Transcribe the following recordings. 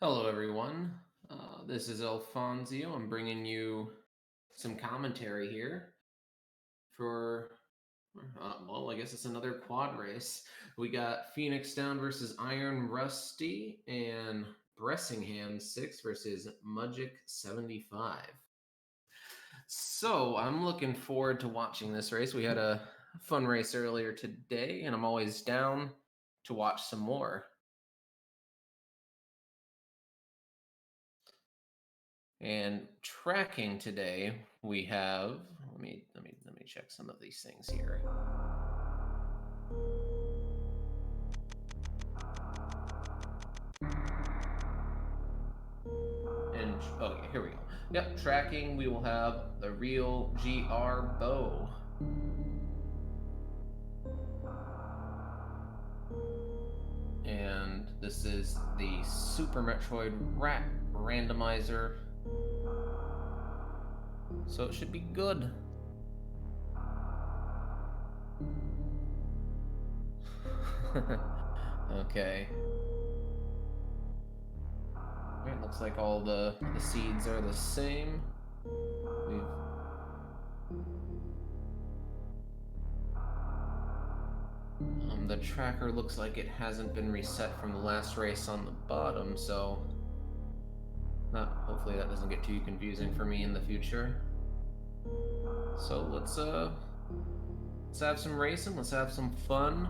Hello, everyone. This is Alfonso. I'm bringing you some commentary here for, well, I guess it's another quad race. We got FenixDown versus Iron Rusty and Bressingham 6 versus Mugick75. So I'm looking forward to watching this race. We had a fun race earlier today, and I'm always down to watch some more. And tracking today, we have. Let me check some of these things here. And okay, here we go. Yep, tracking. We will have the real GR bow. And this is the Super Metroid Rat randomizer. So it should be good. Okay. It looks like all the seeds are the same. The tracker looks like it hasn't been reset from the last race on the bottom, so hopefully that doesn't get too confusing for me in the future. So let's have some racing, let's have some fun.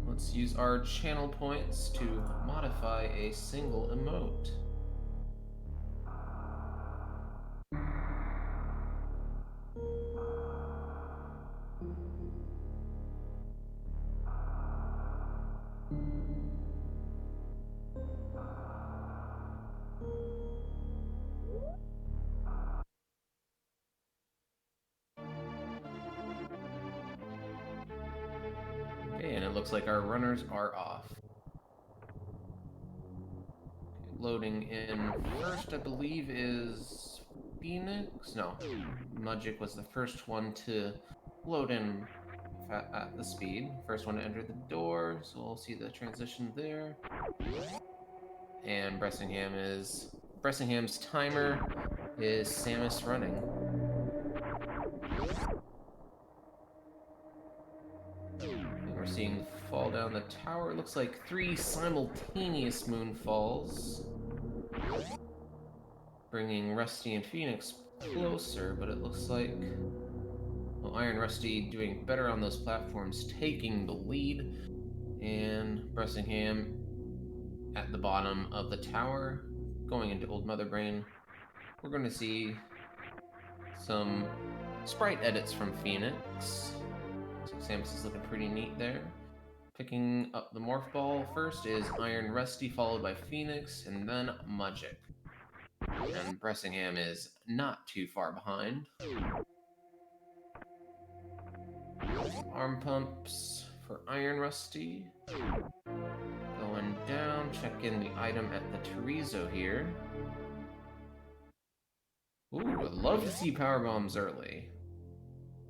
Let's use our channel points to modify a single emote. Okay, and it looks like our runners are off. Okay, loading in first, I believe, is Phoenix? No, Mugick was the first one to load in at the speed. First one to enter the door, so we'll see the transition there. And Bressingham's timer is Samus running. And we're seeing fall down the tower. It looks like 3 simultaneous moonfalls, bringing Rusty and Phoenix closer, but it looks like Iron Rusty doing better on those platforms, taking the lead, and Bressingham at the bottom of the tower, going into Old Mother Brain. We're going to see some sprite edits from Phoenix. So Samus is looking pretty neat there. Picking up the Morph Ball first is Iron Rusty, followed by Phoenix, and then Mugick. And Bressingham is not too far behind. Arm pumps for Iron Rusty. Going down, check in the item at the Chorizo here. Ooh, I'd love to see power bombs early.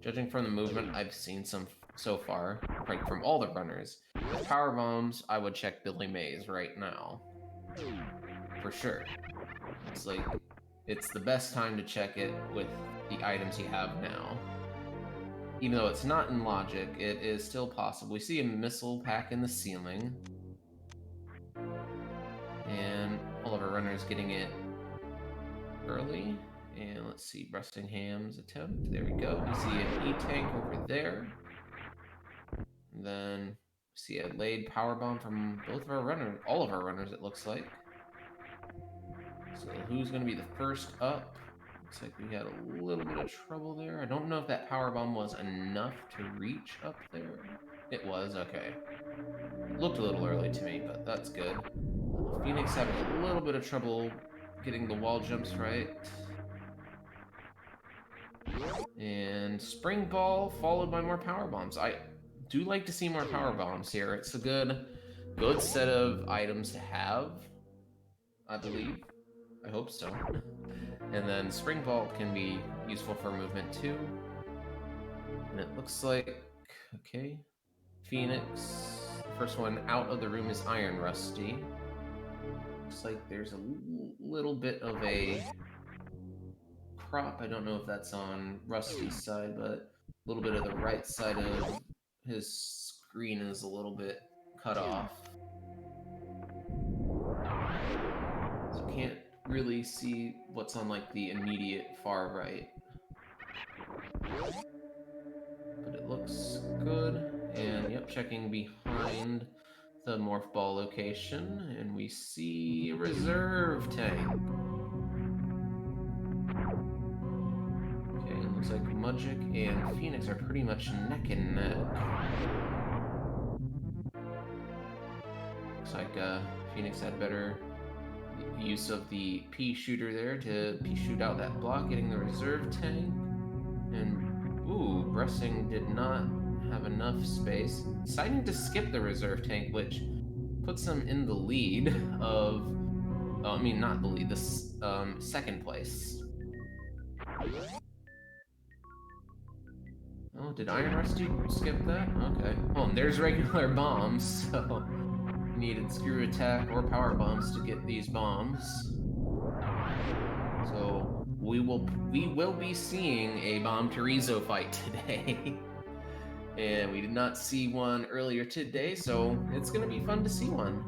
Judging from the movement I've seen some so far, like from all the runners, with power bombs, I would check Billy Mays right now. For sure. It's like, it's the best time to check it with the items you have now. Even though it's not in logic, it is still possible. We see a missile pack in the ceiling. And all of our runners getting it early. And let's see, Bressingham's attempt. There we go. We see an E-tank over there. And then we see a laid power bomb from both of our runners, all of our runners, it looks like. So who's going to be the first up? Looks like we had a little bit of trouble there. I don't know if that power bomb was enough to reach up there. It was, okay. It looked a little early to me, but that's good. Phoenix having a little bit of trouble getting the wall jumps right. And Spring Ball followed by more power bombs. I do like to see more power bombs here. It's a good set of items to have, I believe. I hope so. And then Spring Ball can be useful for movement too. And it looks like, okay, Phoenix. The first one out of the room is Iron Rusty. looks like there's a little bit of a crop. I don't know if that's on Rusty's side, but a little bit of the right side of his screen is a little bit cut off. So can't really see what's on like the immediate far right. But it looks good. And yep, checking behind the morph ball location, and we see a reserve tank. Okay, it looks like Mugick and Phoenix are pretty much neck and neck. Looks like Phoenix had better use of the pea shooter there to pea shoot out that block, getting the reserve tank. And ooh, Bressing did not have enough space, deciding to skip the reserve tank, which puts them in the lead of, I mean, not the lead, the second place. Oh, did Iron Rusty skip that? Okay. Oh, and there's regular bombs, so needed screw attack or power bombs to get these bombs. So we will be seeing a Bomb Chorizo fight today. And we did not see one earlier today, so it's gonna be fun to see one.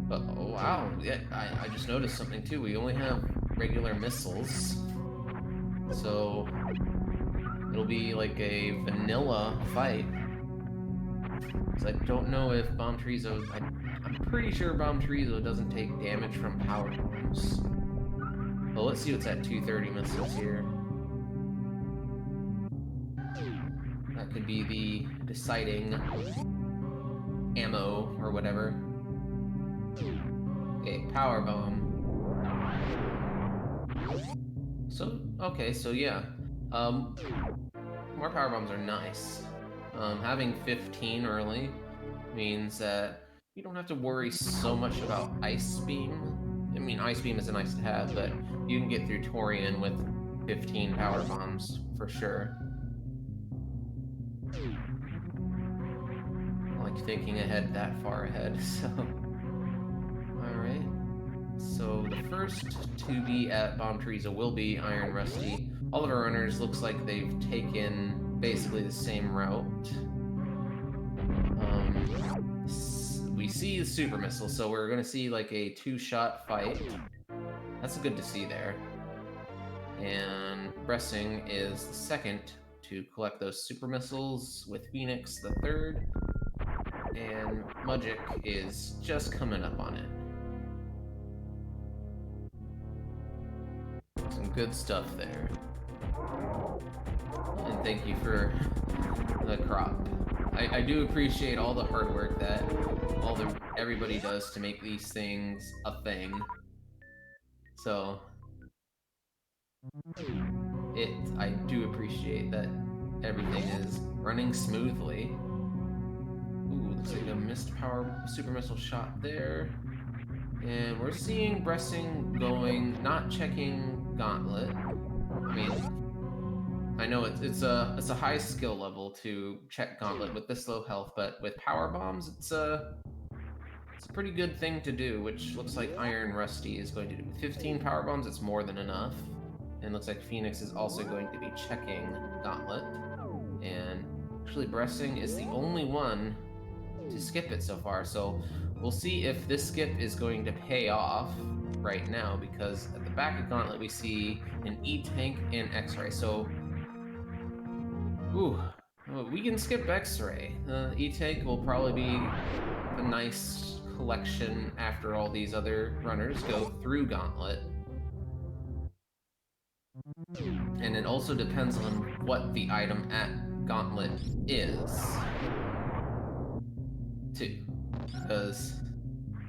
But oh wow, yeah, I just noticed something too. We only have regular missiles, so it'll be like a vanilla fight. So I don't know if Bomb Chorizo. I'm pretty sure Bomb Chorizo doesn't take damage from power bombs. Well, let's see what's at 230 missiles here. That could be the deciding ammo or whatever. Okay, power bomb. So, okay, so yeah. More power bombs are nice. Having 15 early means that you don't have to worry so much about Ice Beam. I mean, Ice Beam is a nice to have, but you can get through Torian with 15 power bombs for sure. I like thinking ahead that far ahead, so. Alright. So the first to be at Bomb Chorizo will be Iron Rusty. All of our runners looks like they've taken basically the same route. We see the super missile, so we're gonna see like a two-shot fight. That's good to see there. And Bressing is the second to collect those super missiles, with Phoenix the third, and Mugick is just coming up on it. Some good stuff there. And thank you for the crop. I do appreciate all the hard work that everybody does to make these things a thing. So I do appreciate that everything is running smoothly. Ooh, looks like a missed power super missile shot there. And we're seeing Bressing going, not checking Gauntlet. I mean, I know it's a high skill level to check Gauntlet with this low health, but with power bombs, it's a pretty good thing to do, which looks like Iron Rusty is going to do. With 15 power bombs, it's more than enough. And looks like Phoenix is also going to be checking Gauntlet. And actually, Bressing is the only one to skip it so far, so we'll see if this skip is going to pay off right now, because at the back of Gauntlet we see an E-Tank and X-Ray, so ooh, we can skip X-Ray. E-Tank will probably be a nice collection after all these other runners go through Gauntlet. And it also depends on what the item at Gauntlet is, too. Because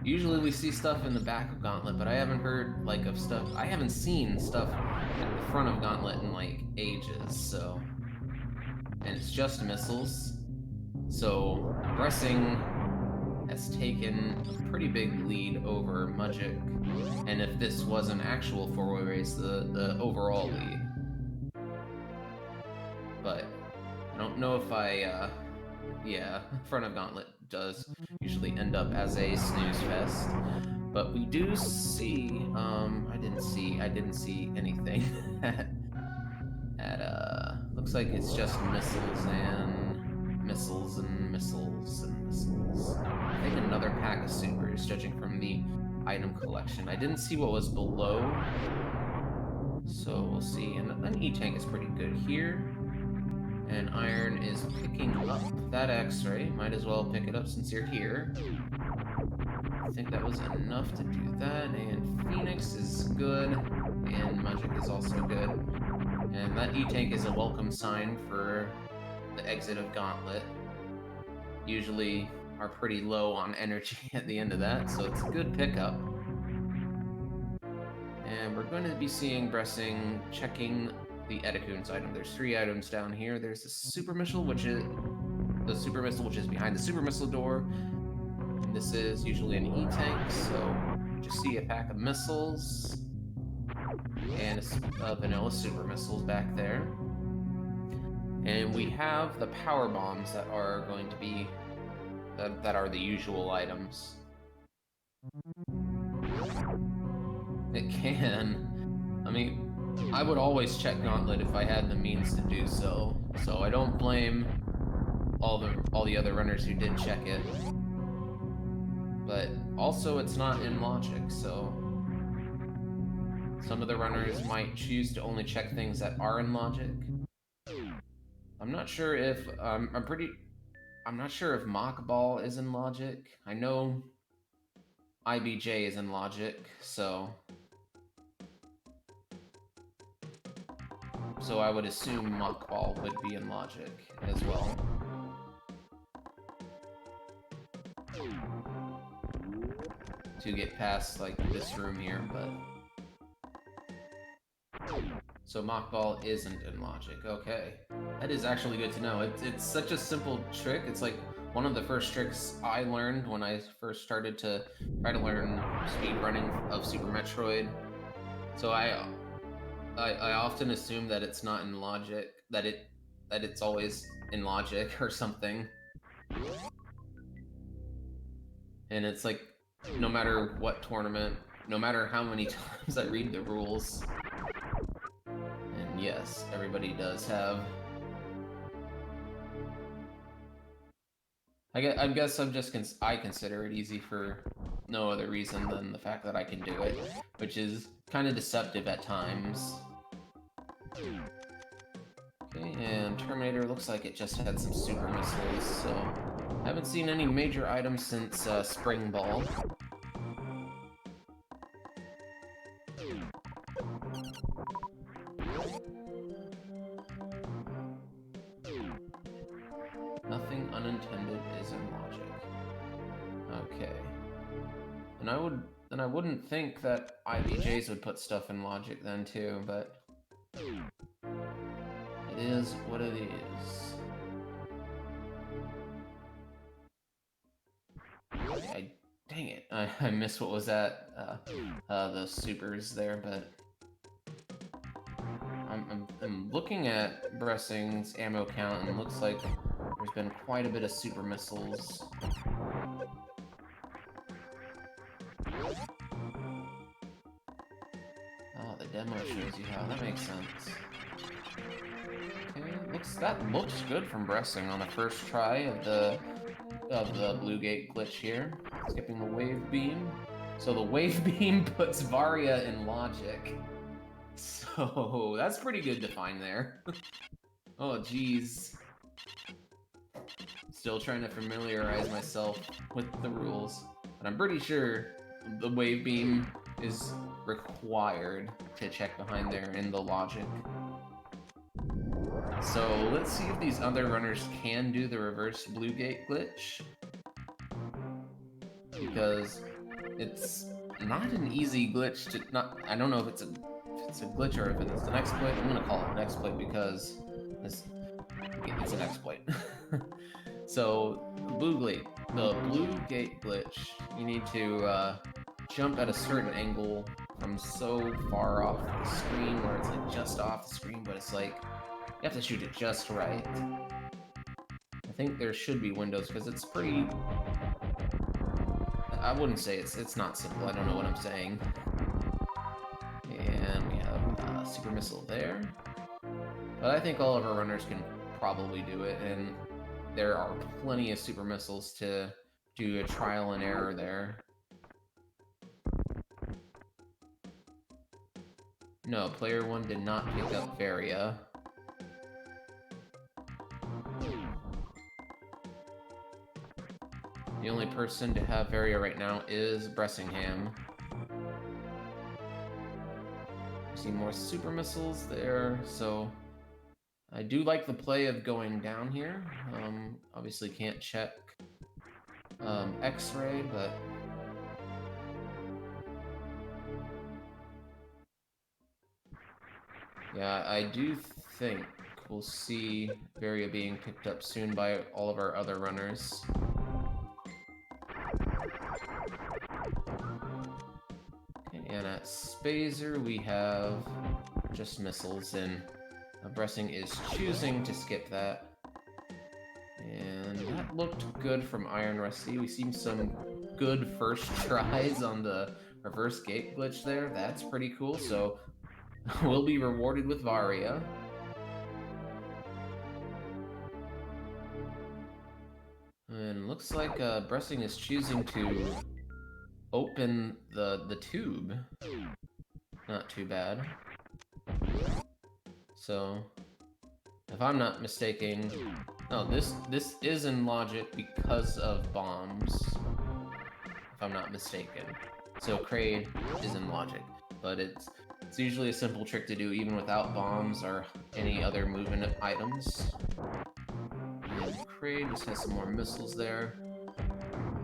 usually we see stuff in the back of Gauntlet, but I haven't heard, like, of stuff. I haven't seen stuff at the front of Gauntlet in, like, ages, so. And it's just missiles. So, Bressing has taken a pretty big lead over Mugick. And if this was an actual four-way race, the overall lead. But I don't know if yeah, front of Gauntlet does usually end up as a snooze fest. But we do see, I didn't see anything looks like it's just missiles and missiles and missiles and missiles. I think another pack of supers, judging from the item collection. I didn't see what was below, so we'll see. And an E-tank is pretty good here. And iron is picking up that X-ray. Might as well pick it up since you're here. I think that was enough to do that. And Phoenix is good. And Mugick is also good. And that E-tank is a welcome sign for the exit of Gauntlet. Usually are pretty low on energy at the end of that, so it's a good pickup. And we're going to be seeing Bressing checking the Edacoon's item. There's 3 items down here. There's the Super Missile, which is behind the Super Missile door. And this is usually an E-tank, so just see a pack of missiles and a vanilla Super Missiles back there. And we have the power bombs that are going to be that are the usual items. It can. I mean, I would always check Gauntlet if I had the means to do so. So I don't blame all the other runners who did check it. But also it's not in logic, so some of the runners might choose to only check things that are in logic. I'm not sure if I'm not sure if Mock Ball is in logic. I know IBJ is in logic, so I would assume Mock Ball would be in logic as well. To get past like this room here, but so Mock Ball isn't in logic. Okay, that is actually good to know. It's such a simple trick. It's like one of the first tricks I learned when I first started to try to learn speedrunning of Super Metroid. So I often assume that it's not in logic, that it's always in logic or something. And it's like, no matter what tournament, no matter how many times I read the rules, and yes, everybody does have. I guess I consider it easy for no other reason than the fact that I can do it, which is kind of deceptive at times. Okay, and Terminator looks like it just had some super missiles, so I haven't seen any major items since Spring Ball. Nothing unintended is in logic. Okay. And I wouldn't think that IBJs would put stuff in logic then too, but it is what it is. Dang it, I missed what was at the supers there, but I'm looking at Bressing's ammo count, and it looks like there's been quite a bit of super missiles. Oh, the demo shows you how. That makes sense. Okay, that looks good from Bressing on the first try of the Blue Gate glitch here. Skipping the wave beam. So the wave beam puts Varia in logic. So that's pretty good to find there. Oh geez. Still trying to familiarize myself with the rules, but I'm pretty sure the wave beam is required to check behind there in the logic. So let's see if these other runners can do the reverse Blue Gate glitch, because it's not an easy glitch to I don't know if it's a glitch or if it's an exploit. I'm gonna call it an exploit because it's an exploit. So the Blue Gate glitch, you need to jump at a certain angle from so far off the screen where it's like just off the screen, but it's like you have to shoot it just right. I think there should be windows because it's pretty... I wouldn't say it's not simple. I don't know what I'm saying. And we have super missile there. But I think all of our runners can probably do it, and there are plenty of super missiles to do a trial and error there. No, player 1 did not pick up Varia. The only person to have Varia right now is Bressingham. See more super missiles there, so I do like the play of going down here. Obviously can't check X-ray, but yeah, I do think we'll see Varia being picked up soon by all of our other runners. Okay, and at Spazer we have just missiles, and Bressing is choosing to skip that. And that looked good from ironrusty. We seen some good first tries on the reverse gate glitch there. That's pretty cool, so we'll be rewarded with Varia. And looks like Bressing is choosing to open the tube. Not too bad. So, if I'm not mistaken, no, this is in logic because of bombs. If I'm not mistaken. So Kraid is in logic, but it's usually a simple trick to do even without bombs or any other movement items. And Kraid just has some more missiles there.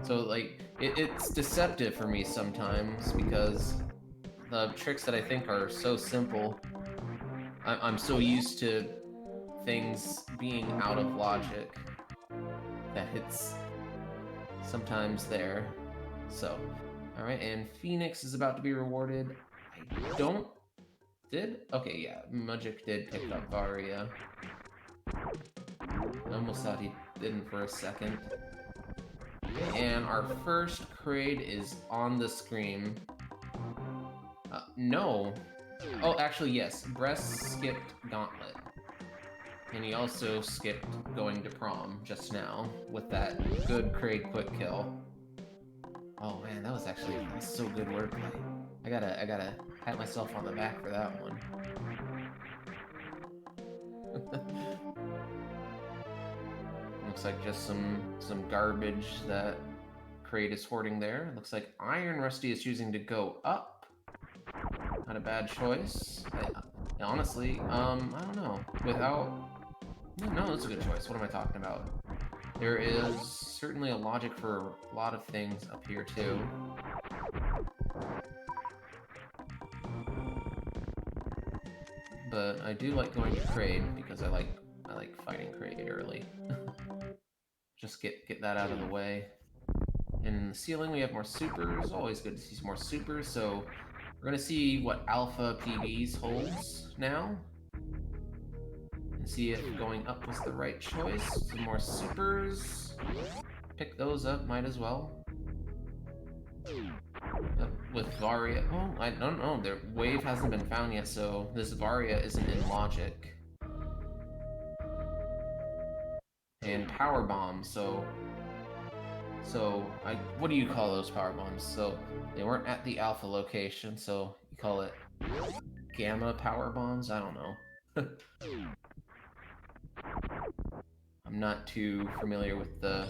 So like, it's deceptive for me sometimes because the tricks that I think are so simple, I'm so used to things being out of logic that it's sometimes there. So, alright, and Phoenix is about to be rewarded. I don't... Did? Okay, yeah, Mugick did pick up Varia. I almost thought he didn't for a second. And our first Kraid is on the screen. No. Oh, actually, yes. Bress skipped Gauntlet. And he also skipped going to prom just now with that good Kraid quick kill. Oh man, that was so good wordplay. I gotta pat myself on the back for that one. Looks like just some garbage that Kraid is hoarding there. Looks like ironrusty is choosing to go up. Not a bad choice. Honestly, I don't know. No, that's a good choice. What am I talking about? There is certainly a logic for a lot of things up here too. But I do like going to Kraid because I like fighting Kraid early. Just get that out of the way. And in the ceiling we have more supers. Always good to see some more supers, so we're gonna see what Alpha PBs holds now. And see if going up was the right choice. Some more supers. Pick those up, might as well. With Varia... Oh, I don't know. Their wave hasn't been found yet, so this Varia isn't in logic. And power bombs, so what do you call those power bombs? So they weren't at the alpha location, so you call it gamma power bombs? I don't know. I'm not too familiar with the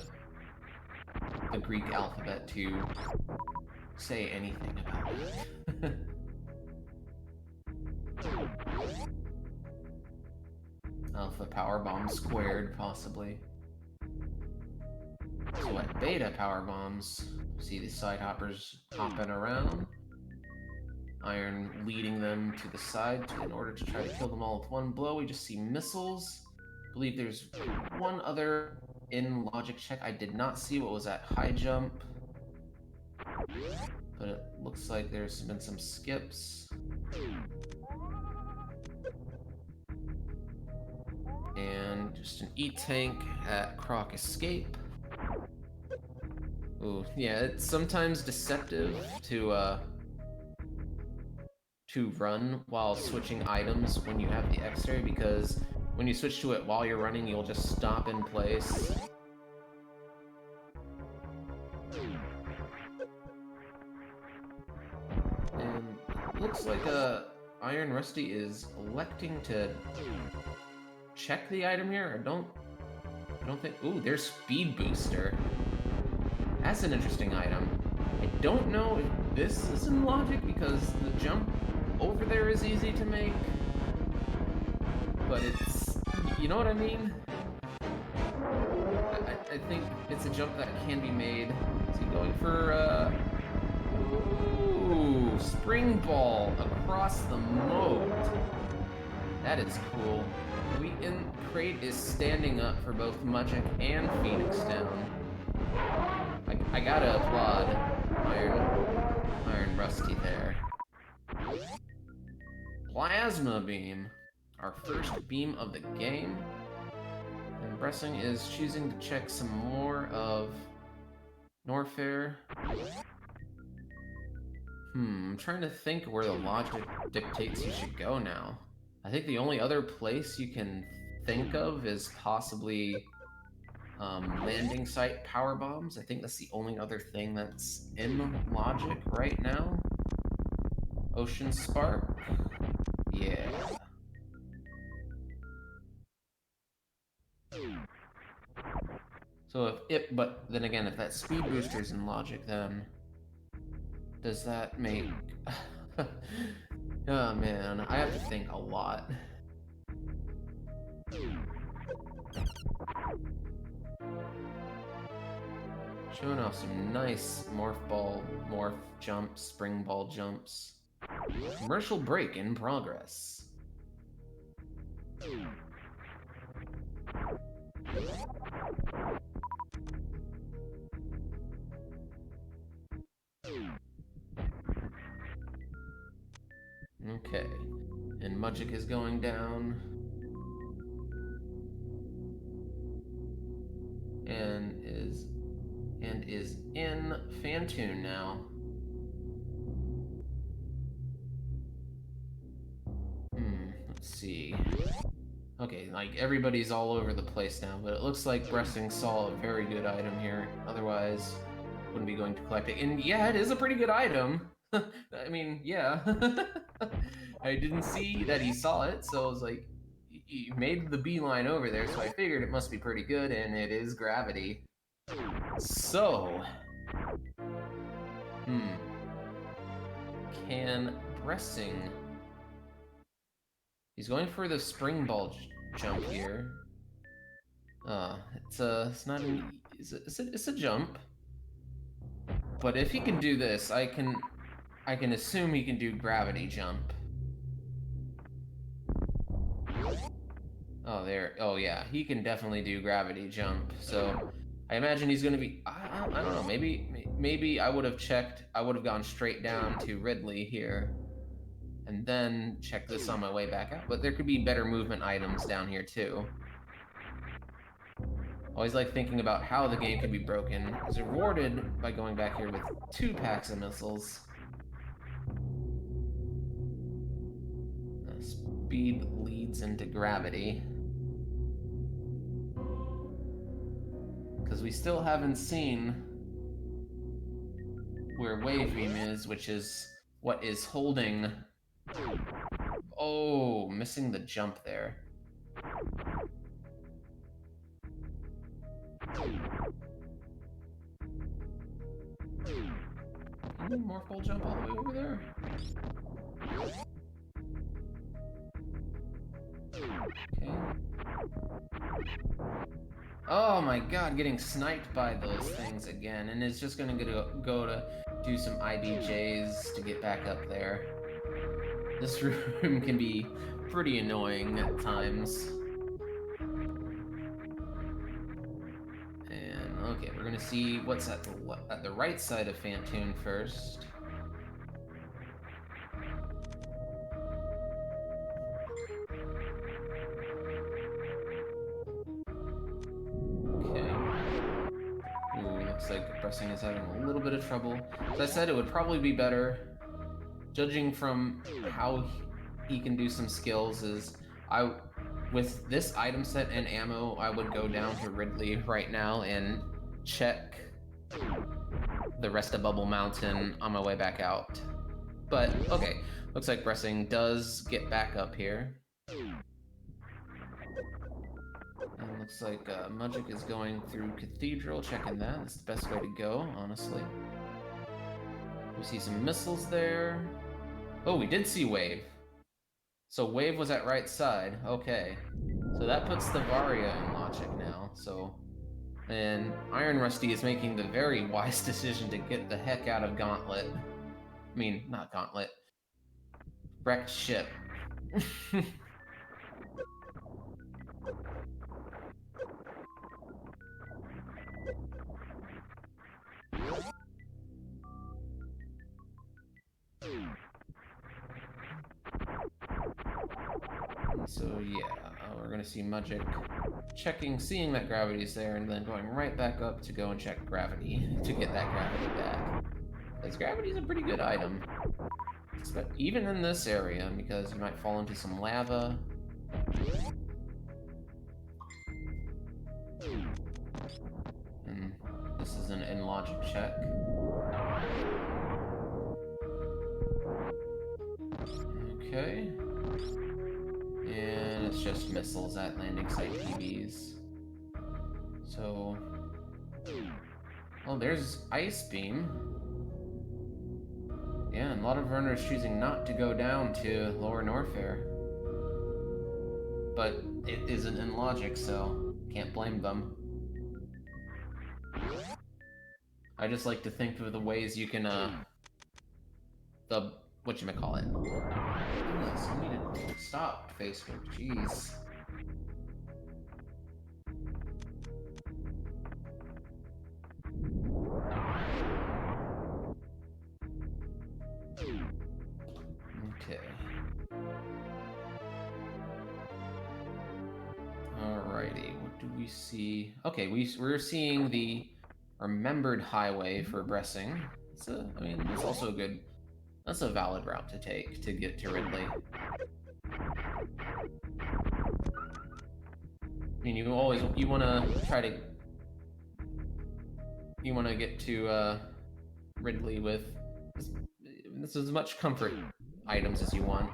Greek alphabet to say anything about it. Alpha power bomb squared, possibly. So what beta power bombs? See these side hoppers hopping around. Iron leading them to the side in order to try to kill them all with one blow. We just see missiles. I believe there's one other in logic check. I did not see what was at high jump. But it looks like there's been some skips. And And just an E-tank at Croc Escape. Ooh, yeah, it's sometimes deceptive to run while switching items when you have the X-ray, because when you switch to it while you're running, you'll just stop in place. And it looks like Iron Rusty is electing to check the item here. I don't think. Ooh, there's Speed Booster. That's an interesting item. I don't know if this is in logic because the jump over there is easy to make, but it's, you know what I mean? I think it's a jump that can be made. Is he going for ooh, spring ball across the moat? That is cool. Crate is standing up for both Mugick and FenixDown. I gotta applaud Iron Rusty there. Plasma Beam, our first beam of the game. And Bressing is choosing to check some more of Norfair. I'm trying to think where the logic dictates you should go now. I think the only other place you can think of is possibly landing site power bombs. I think that's the only other thing that's in logic right now. Ocean Spark. Yeah. So but then again, if that speed booster's in logic, then does that make... Oh man, I have to think a lot. Showing off some nice morph jumps, spring ball jumps. Commercial break in progress. Okay, and Mugick is going down. And is in Fantoon now. Let's see. Okay, like everybody's all over the place now, but it looks like Bressing saw a very good item here. Otherwise, wouldn't be going to collect it. And yeah, it is a pretty good item. I mean, yeah. I didn't see that he saw it, so I was like, he made the beeline over there, so I figured it must be pretty good, and it is gravity. So, can Bressing... He's going for the spring ball jump here. It's not an... It's a jump. But if he can do this, I can assume he can do gravity jump. Oh, there. Oh, yeah. He can definitely do gravity jump. So I imagine he's going to be... I don't know. Maybe I would have checked... I would have gone straight down to Ridley here. And then check this on my way back out. But there could be better movement items down here, too. Always like thinking about how the game can be broken. It's rewarded by going back here with 2 packs of missiles. Speed leads into gravity. Because we still haven't seen where Wave Beam is, which is what is holding... Oh, missing the jump there. Can you morph ball jump all the way over there? Okay. Oh my god, getting sniped by those things again, and it's just gonna go to do some IBJs to get back up there. This room can be pretty annoying at times. And okay, we're gonna see what's at the right side of Fantoon first. looks like Bressing is having a little bit of trouble. As I said, it would probably be better, judging from how he can do some skills, with this item set and ammo, I would go down to Ridley right now and check the rest of Bubble Mountain on my way back out. But, okay, looks like Bressing does get back up here. And looks like Mugick is going through Cathedral, checking that. That's the best way to go, honestly. We see some missiles there. Oh, we did see Wave. So Wave was at right side. Okay. So that puts the Varia in logic now. So, and Iron Rusty is making the very wise decision to get the heck out of Gauntlet. I mean, not Gauntlet. Wrecked ship. So yeah, we're gonna see Mugick seeing that gravity's there, and then going right back up to go and check gravity to get that gravity back. Because gravity's a pretty good item, even in this area, because you might fall into some lava. And this is an in-logic check. Okay. And it's just missiles at landing site PBs. So... well, there's Ice Beam. Yeah, and a lot of runners choosing not to go down to Lower Norfair. But it isn't in logic, so can't blame them. I just like to think of the ways you can, whatchamacallit. Goodness, I need to stop, Facebook, jeez. Okay. Alrighty, what do we see? Okay, we're seeing the remembered highway for Bressing. I mean, it's also a good... that's a valid route to take to get to Ridley. I mean, you want to get to Ridley with as much comfort items as you want.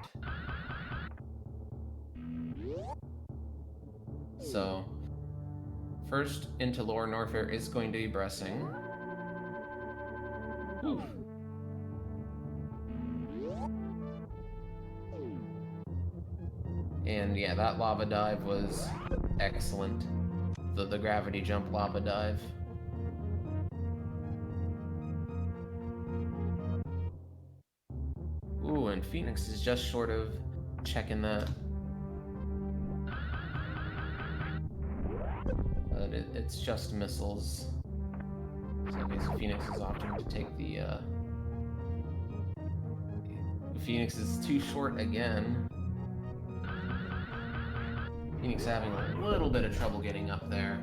So, first into Lower Norfair is going to be Bressing. Oof. And yeah, that lava dive was excellent. The gravity jump lava dive. Ooh, and Phoenix is just short of checking that. But it's just missiles. So I guess Phoenix is opting to take the... Phoenix is too short again. Phoenix having a little bit of trouble getting up there.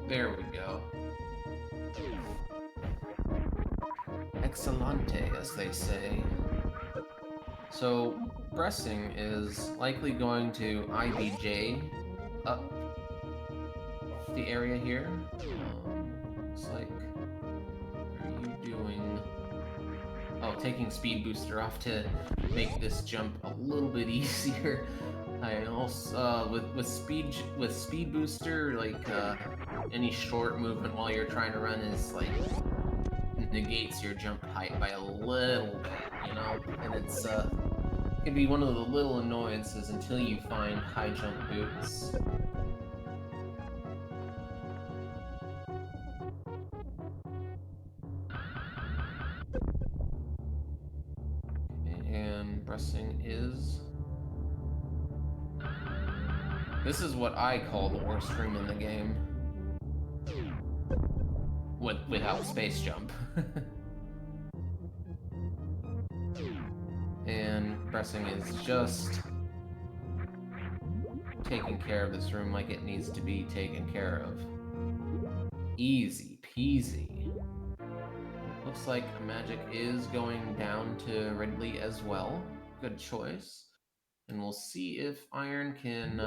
There we go. Excellente, as they say. So, Bressing is likely going to IBJ up the area here. Looks like... what are you doing? Oh, taking Speed Booster off to make this jump a little bit easier. I also, with Speed Booster, like, any short movement while you're trying to run is, like, negates your jump height by a little bit, you know? And it's, can be one of the little annoyances until you find high jump boots. And Bressing is... this is what I call the worst room in the game. Without space jump. And Bressing is just taking care of this room like it needs to be taken care of. Easy peasy. Looks like Magic is going down to Ridley as well. Good choice. And we'll see if Iron can,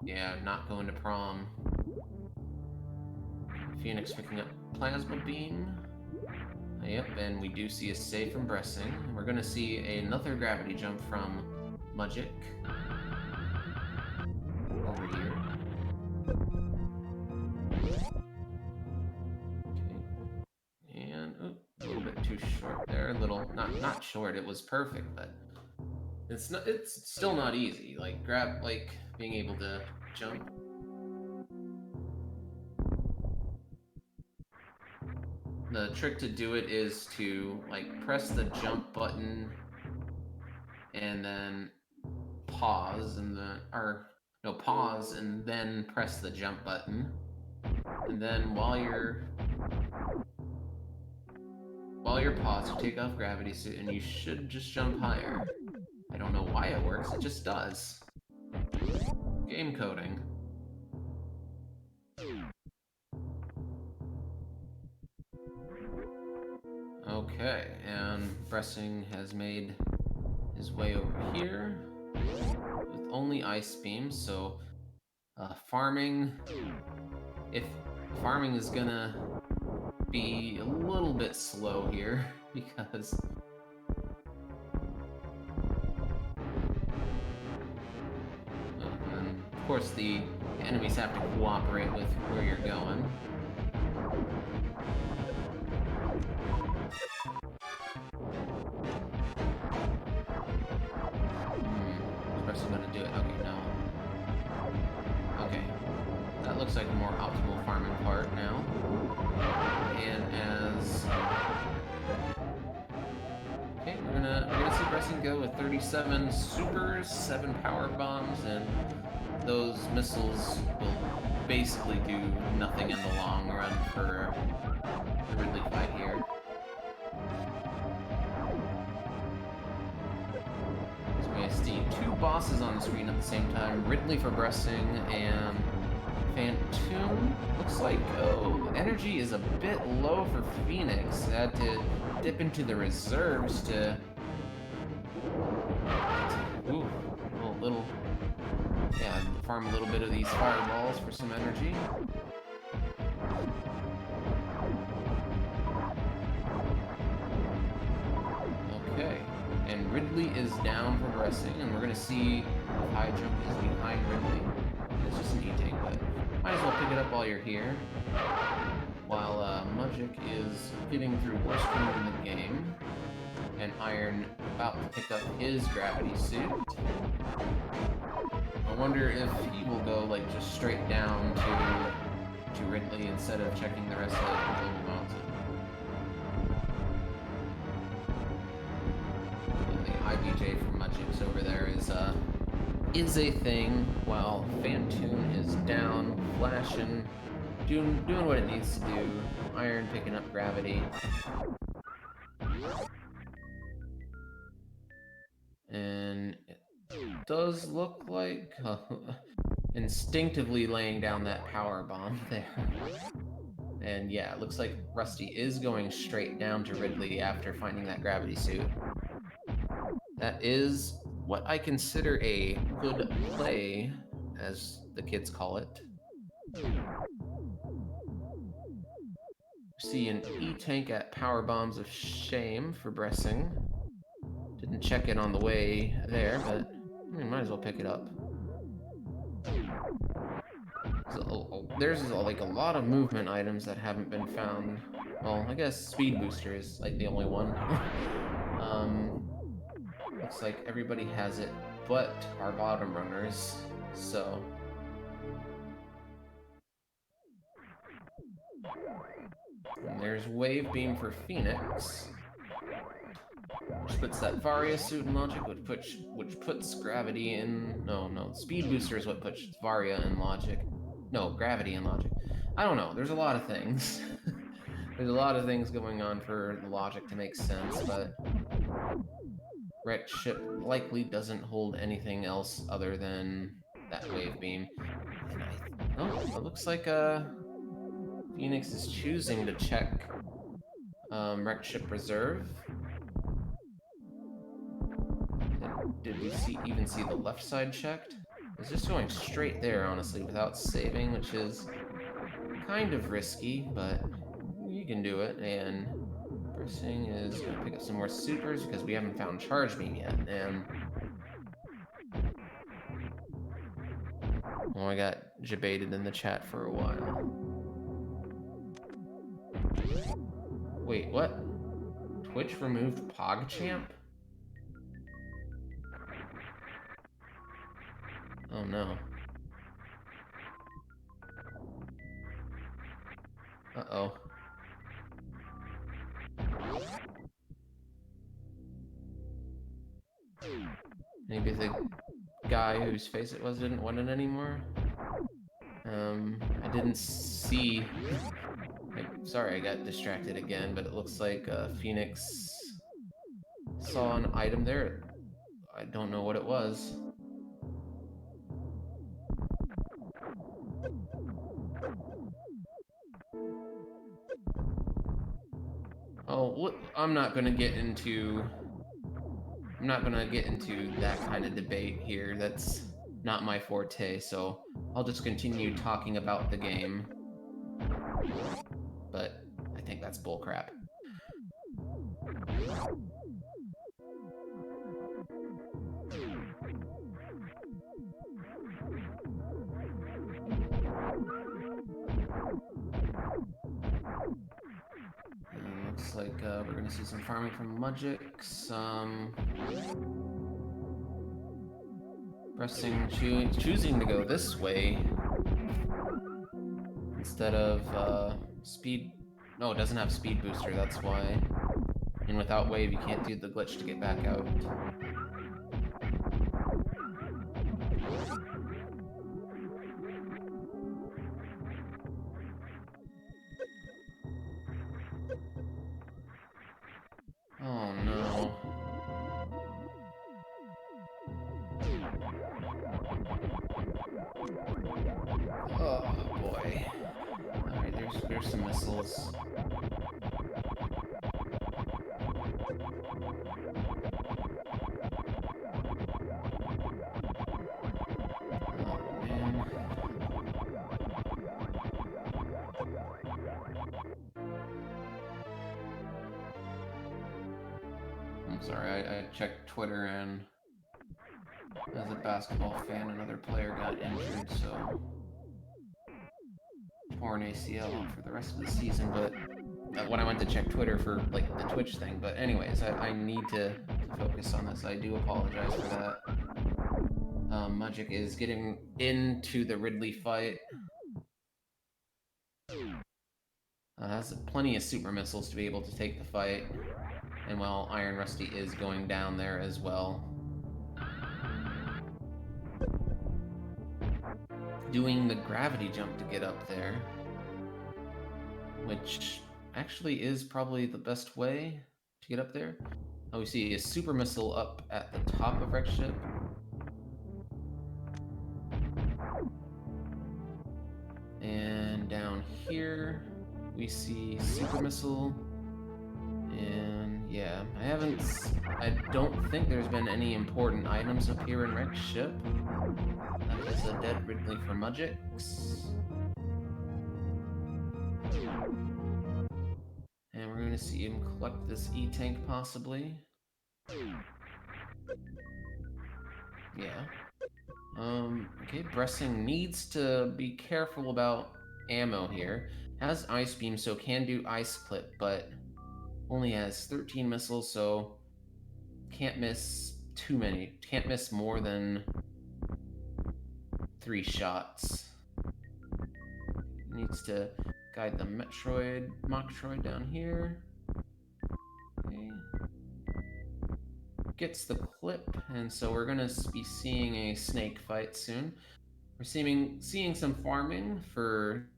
yeah, not going to prom. Phoenix picking up Plasma Beam. Yep, and we do see a save from Bressing. We're going to see another gravity jump from Mugick. Over here. Okay. And, a little bit too short there. A little, not short, it was perfect, but it's still not easy. Like, being able to jump. The trick to do it is to, like, press the jump button and then pause and then, pause and then press the jump button. And then while you're paused, you take off gravity suit and you should just jump higher. I don't know why it works, it just does. Game coding. Okay, and Bressing has made his way over here with only Ice Beam, so farming, if farming is gonna be a little bit slow here, because and of course the enemies have to cooperate with where you're going. Bressing gonna do it. Okay, no. Okay. That looks like a more optimal farming part now. And as... Okay, we're gonna see Bressing go with 37 supers, 7 power bombs, and those missiles will basically do nothing in the long run for the Ridley fight here. So we see 2 bosses on the screen at the same time, Ridley for Bressing and Phantom. Looks like, energy is a bit low for Phoenix. I had to dip into the reserves to... Ooh, yeah, farm a little bit of these fireballs for some energy. Okay, and Ridley is down for Bressing, and we're gonna see if High Jump is behind Ridley. It's just an E-tank, but might as well pick it up while you're here. While Mugick is getting through worst room in the game, and Iron about to pick up his gravity suit. I wonder if he will go like just straight down to Ridley instead of checking the rest of the Global Mountain. And the IBJ from Mugick's over there is a thing, while Phantom is down, flashing, doing what it needs to do. Iron picking up gravity. And it does look like instinctively laying down that power bomb there. And yeah, it looks like Rusty is going straight down to Ridley after finding that gravity suit. That is what I consider a good play, as the kids call it. See an E-tank at Power Bombs of Shame for Bressing. Didn't check it on the way there, but we might as well pick it up. So, there's like a lot of movement items that haven't been found. Well, I guess Speed Booster is like the only one. Looks like everybody has it, but our bottom runners, so... And there's Wave Beam for Phoenix, which puts that Varia suit in Logic, which puts gravity in... No, Speed Booster is what puts Varia in Logic. No, gravity in Logic. I don't know, there's a lot of things. There's a lot of things going on for the Logic to make sense, but... Red ship likely doesn't hold anything else other than that wave beam. And it looks like Phoenix is choosing to check wrecked ship reserve. Did we even see the left side checked? It's just going straight there, honestly, without saving, which is kind of risky, but you can do it. And Brissing is going to pick up some more supers because we haven't found charge beam yet. And well, I got debated in the chat for a while. Wait, what? Twitch removed PogChamp? Oh no. Uh-oh. Maybe the guy whose face it was didn't want it anymore? I didn't see... Sorry, I got distracted again, but it looks like Phoenix saw an item there. I don't know what it was. Oh, I'm not gonna get into that kind of debate here. That's not my forte, so I'll just continue talking about the game. But I think that's bullcrap. Looks like we're gonna see some farming from Mugick, some pressing, choosing to go this way instead of speed. No, it doesn't have speed booster, that's why. And without wave, you can't do the glitch to get back out. Oh no. Oh boy. Alright, there's some missiles. I'm sorry, I checked Twitter, and as a basketball fan, another player got injured, so torn ACL for the rest of the season. But when I went to check Twitter for like the Twitch thing, but anyways, I need to focus on this. I do apologize for that. Mugick is getting into the Ridley fight. Has plenty of super missiles to be able to take the fight. And while Iron Rusty is going down there as well. Doing the gravity jump to get up there. Which actually is probably the best way to get up there. Oh, we see a super missile up at the top of Wrecked Ship. And down here, we see super missile. And yeah, I don't think there's been any important items up here in Wrecked Ship. That is a dead Ridley for Mugick. And we're gonna see him collect this E-tank possibly. Yeah. Okay, Bressing needs to be careful about ammo here. Has Ice Beam, so can do Ice Clip, but only has 13 missiles, so can't miss too many. Can't miss more than 3 shots. Needs to guide the Machtroid down here. Okay. Gets the clip, and so we're gonna be seeing a snake fight soon. We're seeing some farming for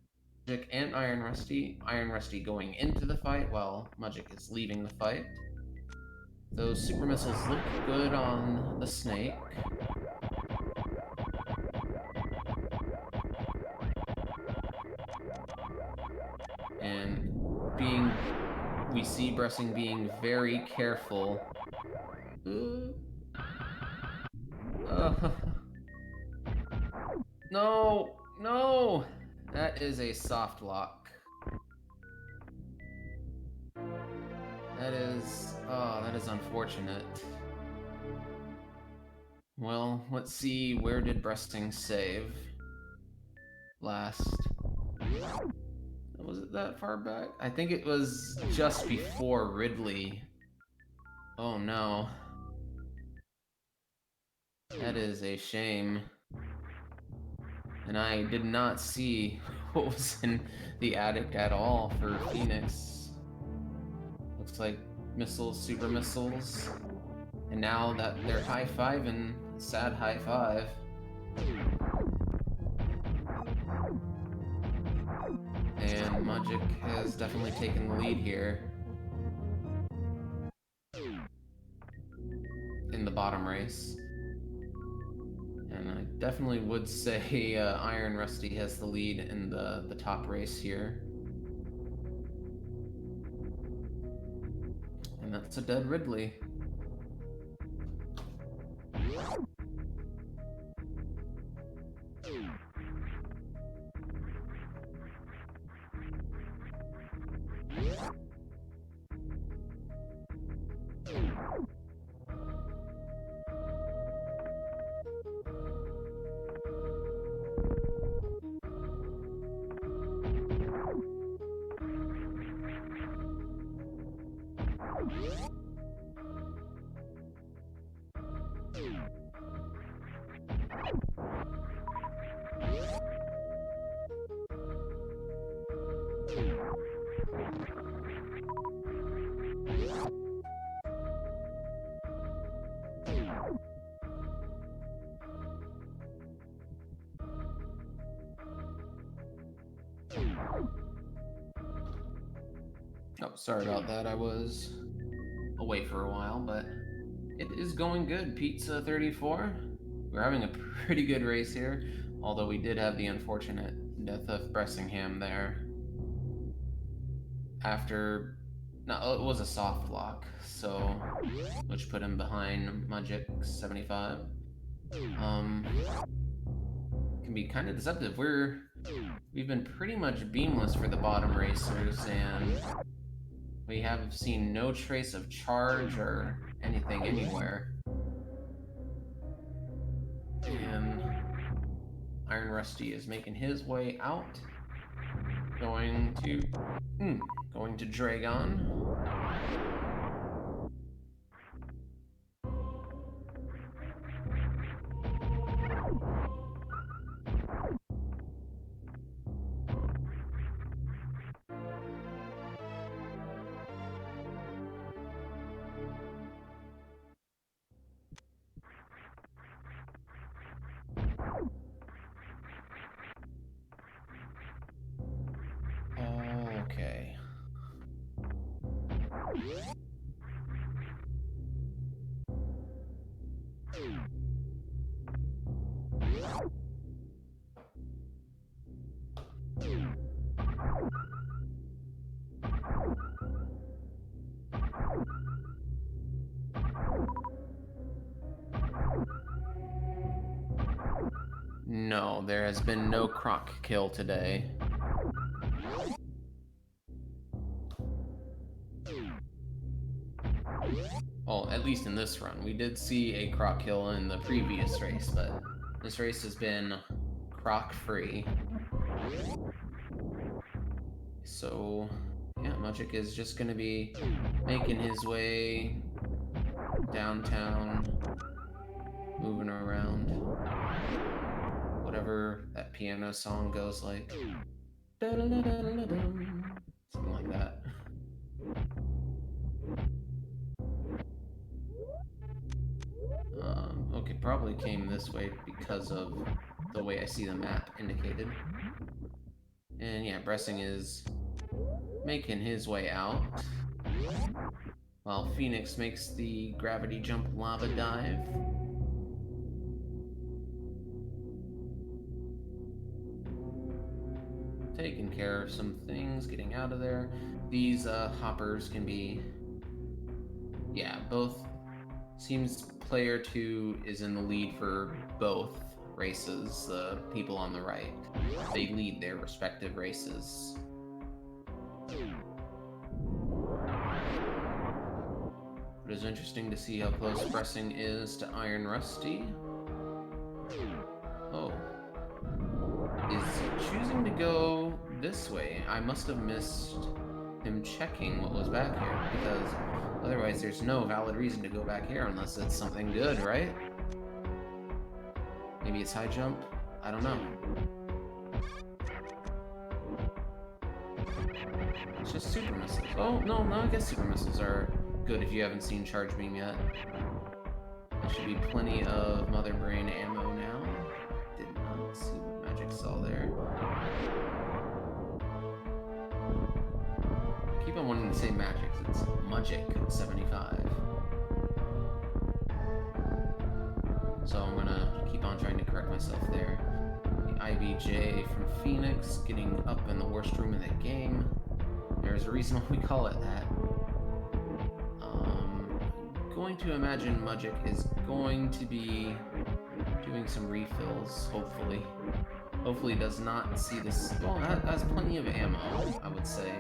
Mugick and Iron Rusty. Iron Rusty going into the fight while Mugick is leaving the fight. Those super missiles look good on the snake. And we see Bressing being very careful. No, no! That is a soft lock. That is unfortunate. Well, let's see, where did Bressing save last? Was it that far back? I think it was just before Ridley. Oh no. That is a shame. And I did not see what was in the attic at all for Phoenix. Looks like missiles, super missiles. And now that they're high-fiving, sad high-five. And Mugick has definitely taken the lead here in the bottom race. And I definitely would say ironrusty has the lead in the top race here. And that's a dead Ridley. Oh, sorry about that. I was away for a while, but it is going good. Pizza 34. We're having a pretty good race here, although we did have the unfortunate death of Bressingham there. No, it was a soft lock, so which put him behind Mugick75. Can be kind of deceptive. We've been pretty much beamless for the bottom racers, and we have seen no trace of charge or anything anywhere. And ironrusty is making his way out, going to drag on. Okay. No, there has been no croc kill today. Well, at least in this run. We did see a croc kill in the previous race, but this race has been croc-free. So, yeah, Mugick is just going to be making his way downtown, moving around. Whatever that piano song goes like. Something like that. Okay, probably came this way because of the way I see the map indicated. And yeah, Bressing is making his way out. while Phoenix makes the gravity jump lava dive. Taking care of some things, getting out of there. These hoppers can be, yeah, both. Seems player 2 is in the lead for both races, the people on the right. They lead their respective races. It is interesting to see how close Bressing is to Iron Rusty. Oh. Is choosing to go this way. I must have missed him checking what was back here, because otherwise there's no valid reason to go back here unless it's something good, right? Maybe it's high jump? I don't know. It's just super missiles. Oh, no, I guess super missiles are good if you haven't seen Charge Beam yet. There should be plenty of Mother Brain ammo now. Did not see what Magic saw there. I keep on wanting to say Magic. It's Mugick75. So I'm gonna keep on trying to correct myself there. The IBJ from Phoenix getting up in the worst room in the game. There's a reason why we call it that. Going to imagine Mugick is going to be doing some refills, hopefully. Hopefully does not see this. Well, that has plenty of ammo, I would say,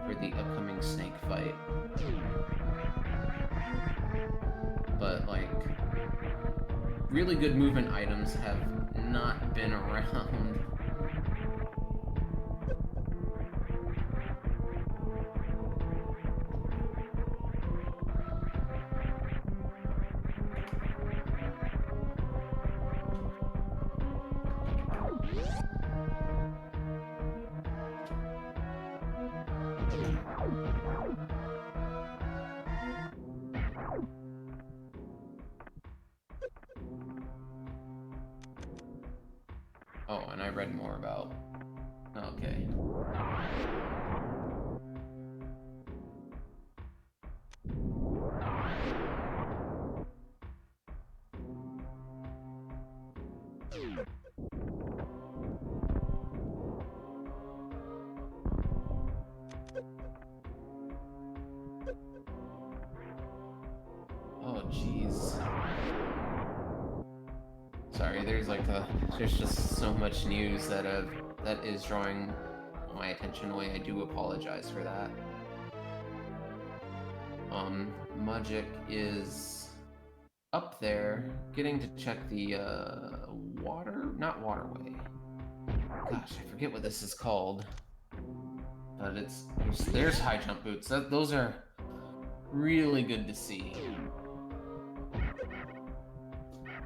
for the upcoming snake fight. But, like, really good movement items have not been around. Oh, and I read more about... Okay. Oh, jeez. Sorry, there's just so much news that is drawing my attention away. I do apologize for that. Mugick is up there, getting to check the not waterway. Gosh, I forget what this is called. But there's high jump boots. Those are really good to see.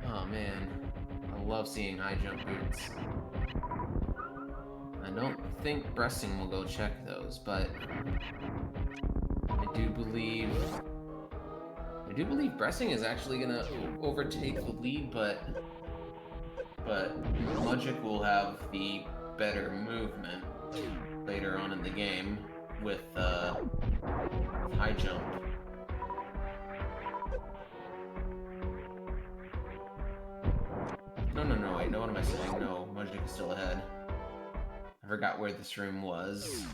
Oh man, I love seeing high jump boots. I don't think Bressing will go check those, but I do believe Bressing is actually gonna overtake the lead, but Mugick will have the better movement later on in the game with high jump. No, wait, no, what am I saying? No, Mugick is still ahead. I forgot where this room was.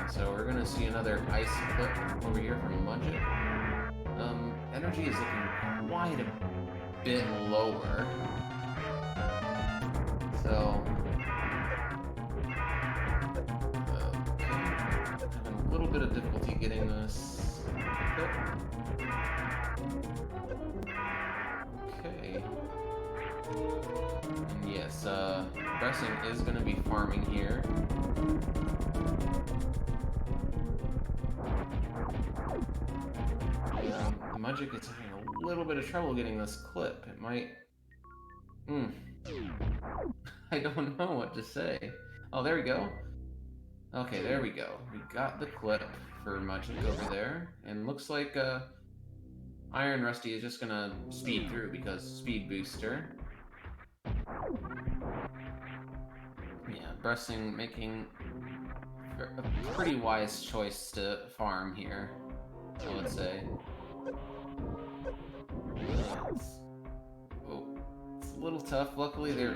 So we're gonna see another ice clip over here from Mugick. Energy is looking quite a bit lower. So having a little bit of difficulty getting this clip. Okay. And yes, Bressing is gonna be farming here. Mugick is having a little bit of trouble getting this clip. It might... I don't know what to say. Oh, there we go. Okay, there we go. We got the clip for Mugick over there, and looks like Iron Rusty is just gonna speed through because speed booster. Yeah, Bressing making a pretty wise choice to farm here, I would say. It's a little tough. Luckily, he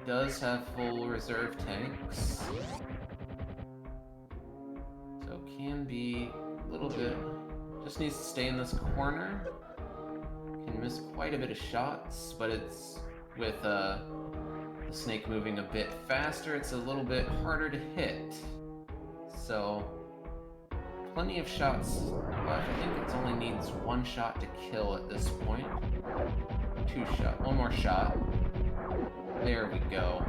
does have full reserve tanks, so can be a little bit. Just needs to stay in this corner. Can miss quite a bit of shots, but it's with the snake moving a bit faster, it's a little bit harder to hit. So, plenty of shots left. I think it only needs one shot to kill at this point. One more shot. There we go.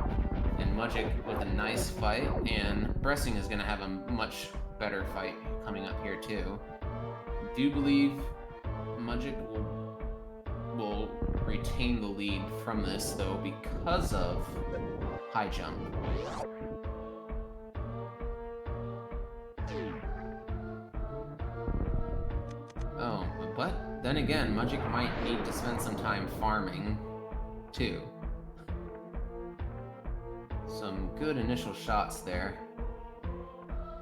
And Mugick with a nice fight, and Bressing is going to have a much better fight coming up here too. I do believe Mugick will retain the lead from this though because of high jump. Oh, but then again, Mugick might need to spend some time farming too. Some good initial shots there.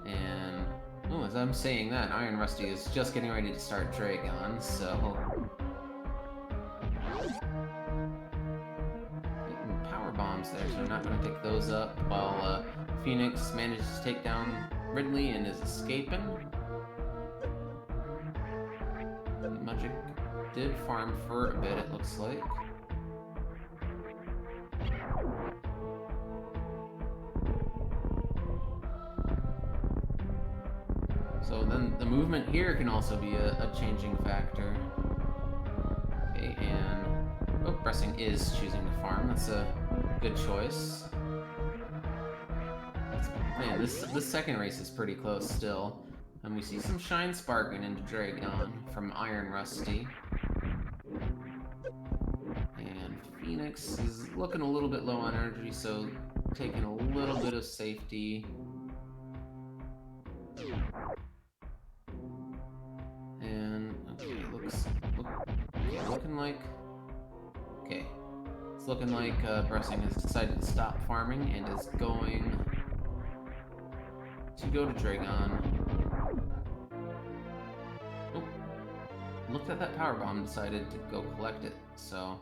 And, oh, as I'm saying that, Iron Rusty is just getting ready to start Dragon, so... Taking power bombs there, so I'm not going to pick those up, while Phoenix manages to take down Ridley and is escaping. Mugick did farm for a bit, it looks like. So then the movement here can also be a changing factor. Okay, and... Oh, Bressing is choosing to farm. That's a good choice. Man, this second race is pretty close still. And we see some shine sparking into Dragon from Iron Rusty. And Phoenix is looking a little bit low on energy, so taking a little bit of safety. And, okay, looking like... Okay, it's looking like Bressing has decided to stop farming and is going to go to Dragon. Oh, looked at that power bomb, decided to go collect it, so...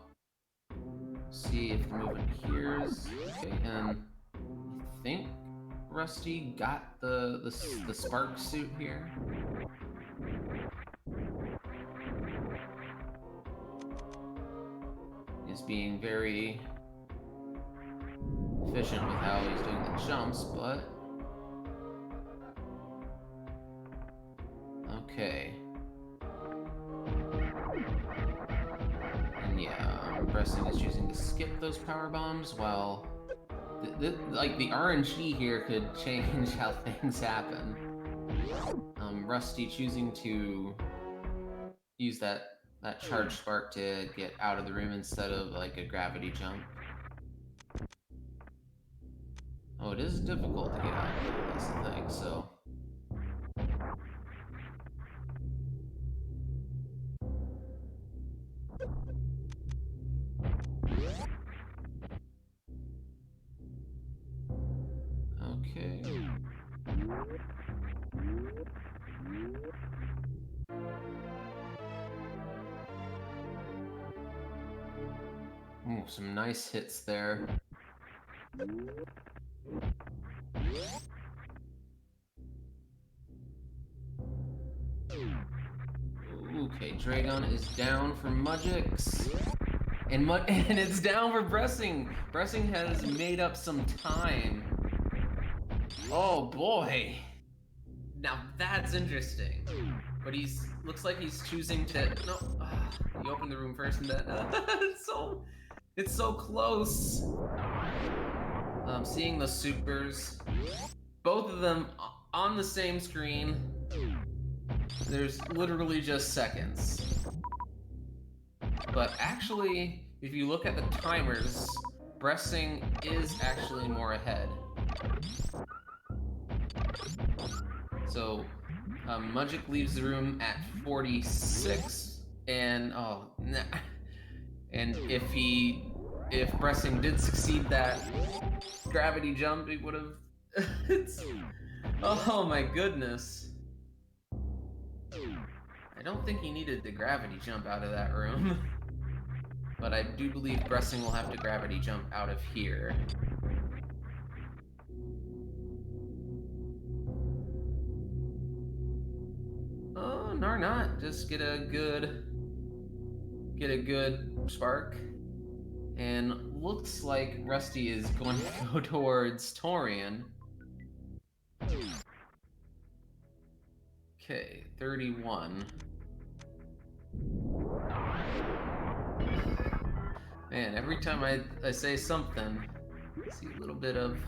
See if the movement here is... Okay, and I think Rusty got the spark suit here. He's being very efficient with how he's doing the jumps, but... Okay. And yeah, Bressing is choosing to skip those power bombs, while like the RNG here could change how things happen. Rusty choosing to use that charge spark to get out of the room instead of like a gravity jump. Oh, it is difficult to get out of it, that's the thing, so... Okay. Ooh, some nice hits there. Okay, Dragon is down for Mugick. And it's down for Bressing. Bressing has made up some time. Oh boy. Now that's interesting. But looks like he's choosing to... No, you opened the room first and then... It's so close. Seeing the supers. Both of them on the same screen. There's literally just seconds. But actually, if you look at the timers, Bressing is actually more ahead. So, Mugick leaves the room at 46, and and if Bressing did succeed that gravity jump, he would have. Oh my goodness! I don't think he needed the gravity jump out of that room, but I do believe Bressing will have to gravity jump out of here. Oh, no, not. Just get a good spark. And looks like Rusty is going to go towards Torian. Okay, 31. Man, every time I say something, I see a little bit of...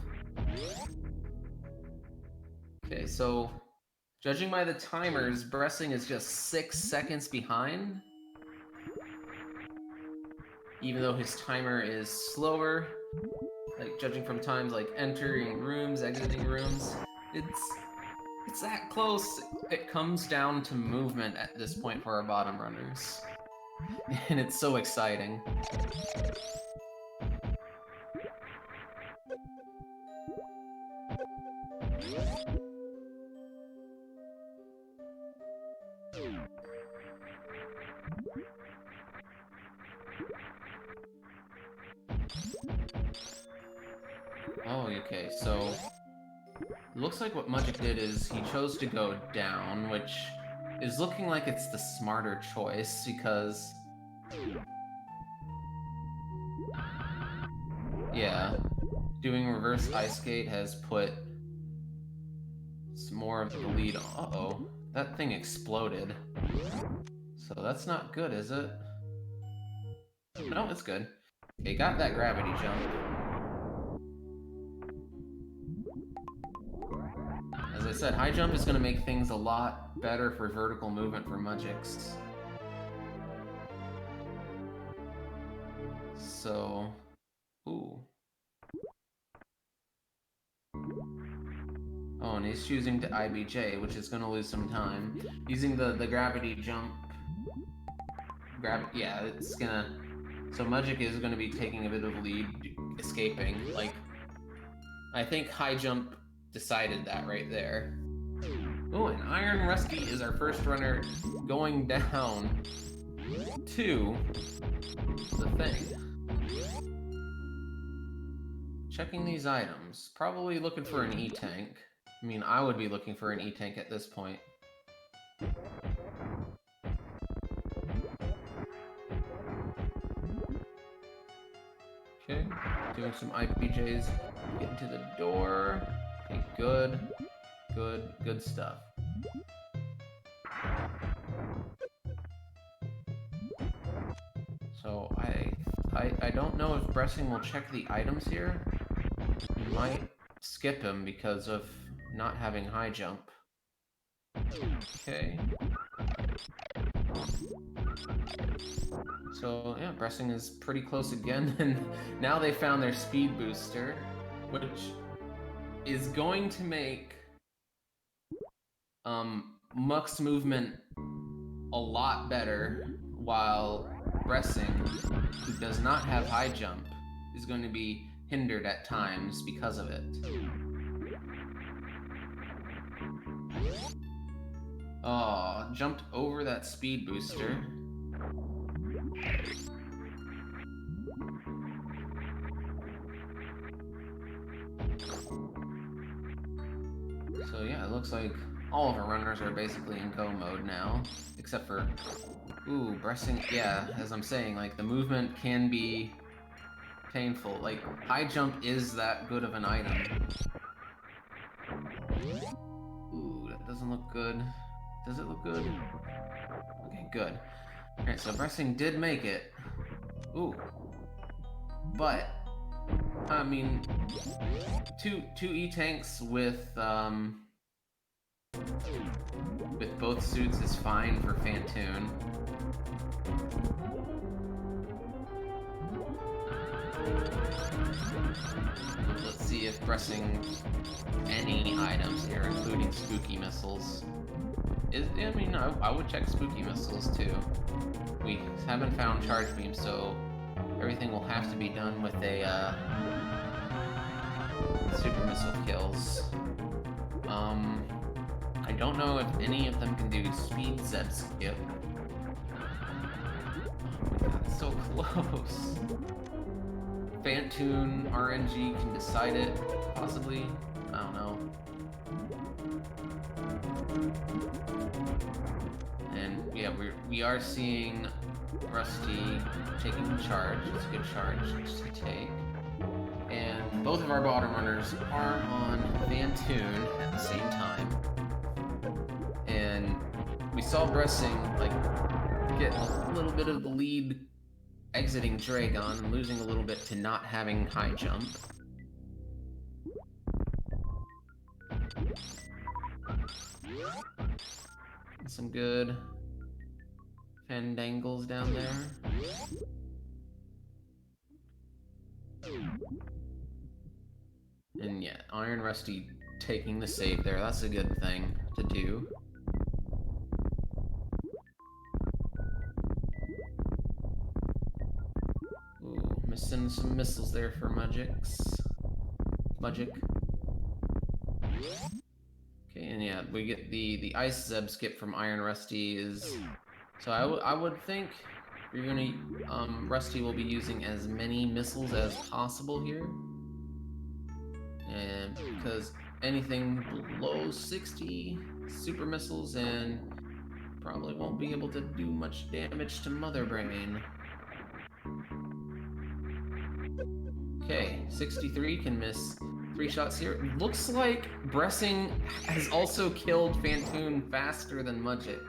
Okay, so judging by the timers, Bressing is just 6 seconds behind. Even though his timer is slower, like judging from times like entering rooms, exiting rooms, it's that close. It comes down to movement at this point for our bottom runners. And it's so exciting. Oh, okay, so it looks like what Mugick did is he chose to go down, which is looking like it's the smarter choice because... Yeah, doing reverse ice skate has put some more of the lead. Uh-oh, that thing exploded. So that's not good, is it? No, it's good. Okay, got that gravity jump. As I said, high jump is going to make things a lot better for vertical movement for Mugicks. So... Ooh. Oh, and he's choosing to IBJ, which is going to lose some time. Using the gravity jump... Yeah, it's gonna... So Mugick is going to be taking a bit of lead, escaping. Like, I think high jump decided that right there. Oh, and Iron Rusty is our first runner going down to the thing. Checking these items. Probably looking for an E-tank. I mean, I would be looking for an E-tank at this point. Okay, doing some IPJs, getting to the door. Okay, good stuff. So I don't know if Bressing will check the items here. He might skip him because of not having high jump. Okay. So yeah, Bressing is pretty close again, and now they found their speed booster, which is going to make Muck's movement a lot better, while Bressing, who does not have high jump, is going to be hindered at times because of it. Oh, jumped over that speed booster. So yeah, it looks like all of our runners are basically in go mode now, except for, ooh, Bressing. Yeah, as I'm saying, like, the movement can be painful. Like, high jump is that good of an item. Ooh, that doesn't look good. Does it look good? Okay, good. Alright, so Bressing did make it. Ooh. But, I mean, two E-tanks with both suits is fine for Fantoon. Let's see if pressing any items here, including spooky missiles, I mean, I would check spooky missiles too. We haven't found charge beams, so everything will have to be done with a super missile kills. I don't know if any of them can do speed zeb skip. Oh my god, it's so close. Fantoon RNG can decide it, possibly. I don't know. And yeah, we are seeing Rusty taking charge. It's a good charge to take. And both of our bottom runners are on Fantoon at the same time. And we saw Bressing like get a little bit of the lead exiting Dragon and losing a little bit to not having high jump. Some good fandangles down there. And yeah, Iron Rusty taking the save there. That's a good thing to do. Ooh, missing some missiles there for Mugick. Okay, and yeah, we get the ice zeb skip from Iron Rusty is... So I would think you're gonna... Rusty will be using as many missiles as possible here. And because anything below 60 super missiles and probably won't be able to do much damage to Mother Brain. Okay, 63 can miss 3 shots here. It looks like Bressing has also killed Fantoon faster than Mugick.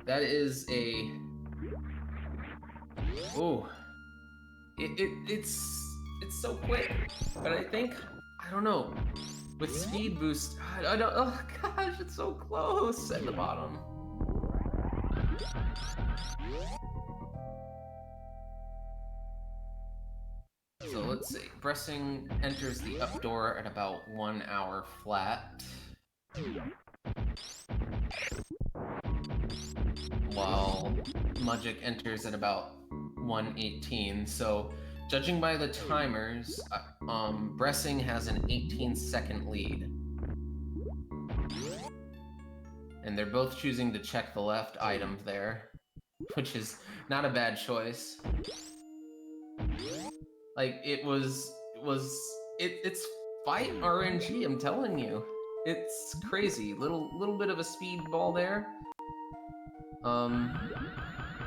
That is a... Oh. It's so quick. But I think, I don't know, with speed boost, I don't, oh gosh, it's so close at the bottom. So let's see, Bressing enters the up door at about 1 hour flat. While Mugick enters at about 1:18, so judging by the timers, Bressing has an 18-second lead. And they're both choosing to check the left item there, which is not a bad choice. Like, it's fight RNG, I'm telling you. It's crazy. Little bit of a speed ball there.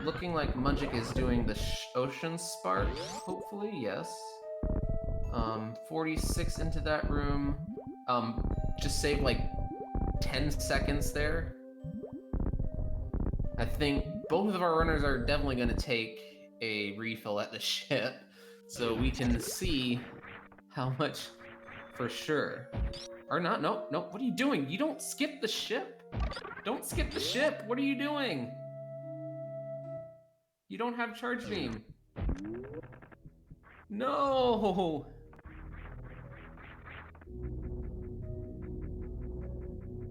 Looking like Mugick is doing the Ocean Spark, hopefully, yes. 46 into that room. Just save like 10 seconds there. I think both of our runners are definitely going to take a refill at the ship, so we can see how much for sure. Or not, nope, what are you doing? You don't skip the ship. Don't skip the ship, what are you doing? You don't have charge beam. No!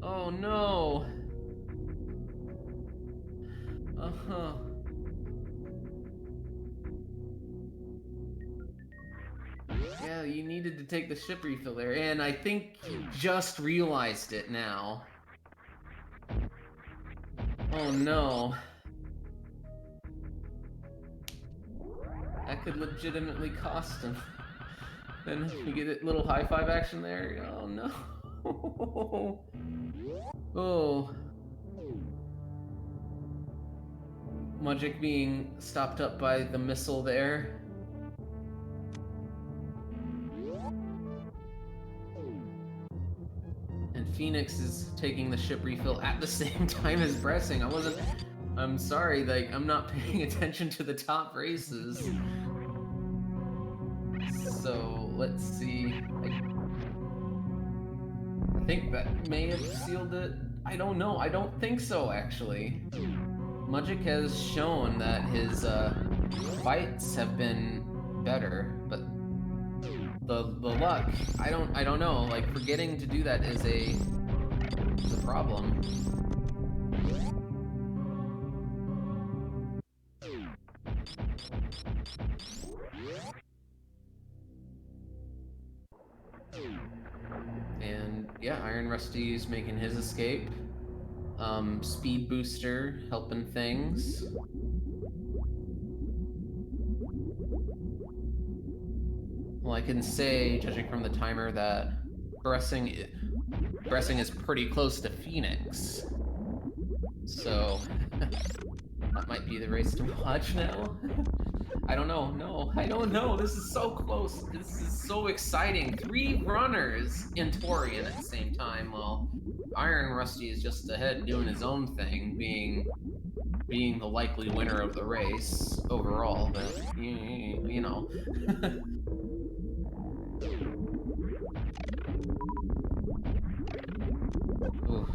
Oh no! Uh-huh. Yeah, you needed to take the ship refill there, and I think he just realized it now. Oh no. That could legitimately cost him. Then we get a little high five action there. Oh no. Oh. Mugick being stopped up by the missile there. And Phoenix is taking the ship refill at the same time as Bressing. I'm sorry, like, I'm not paying attention to the top races. So, let's see. I think that may have sealed it. I don't know, I don't think so, actually. Mugick has shown that his fights have been better, but the luck, I don't know. Like, forgetting to do that is a problem. And yeah, Iron Rusty's making his escape. Speed booster helping things. Well, I can say, judging from the timer, that Bressing is pretty close to Phoenix. So that might be the race to watch now. I don't know. No, I don't know. This is so close. This is so exciting. 3 runners in Torian at the same time, while Iron Rusty is just ahead doing his own thing, being the likely winner of the race overall, but you know. Ooh.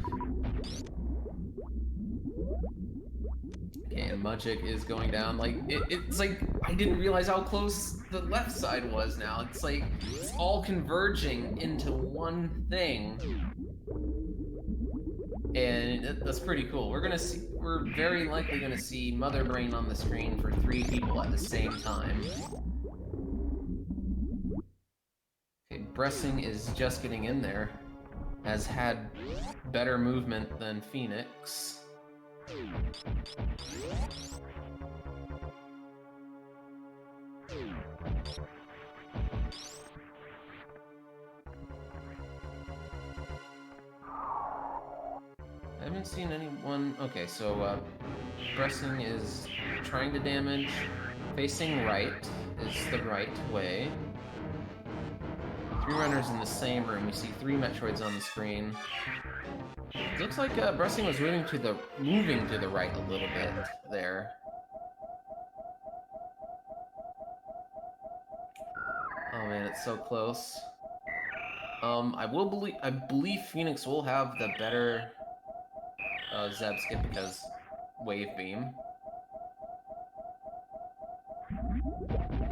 Okay, and Mugick is going down. Like, it's like, I didn't realize how close the left side was now. It's like, it's all converging into one thing. And that's pretty cool. We're very likely gonna see Mother Brain on the screen for 3 people at the same time. Okay, Bressing is just getting in there. Has had better movement than Phoenix. I haven't seen anyone... Okay, so Bressing is trying to damage. Facing right is the right way. 3 runners in the same room. We see 3 Metroids on the screen. It looks like Bressing was moving to the right a little bit there. Oh man, it's so close. I believe Phoenix will have the better Zeb skip because Wave Beam.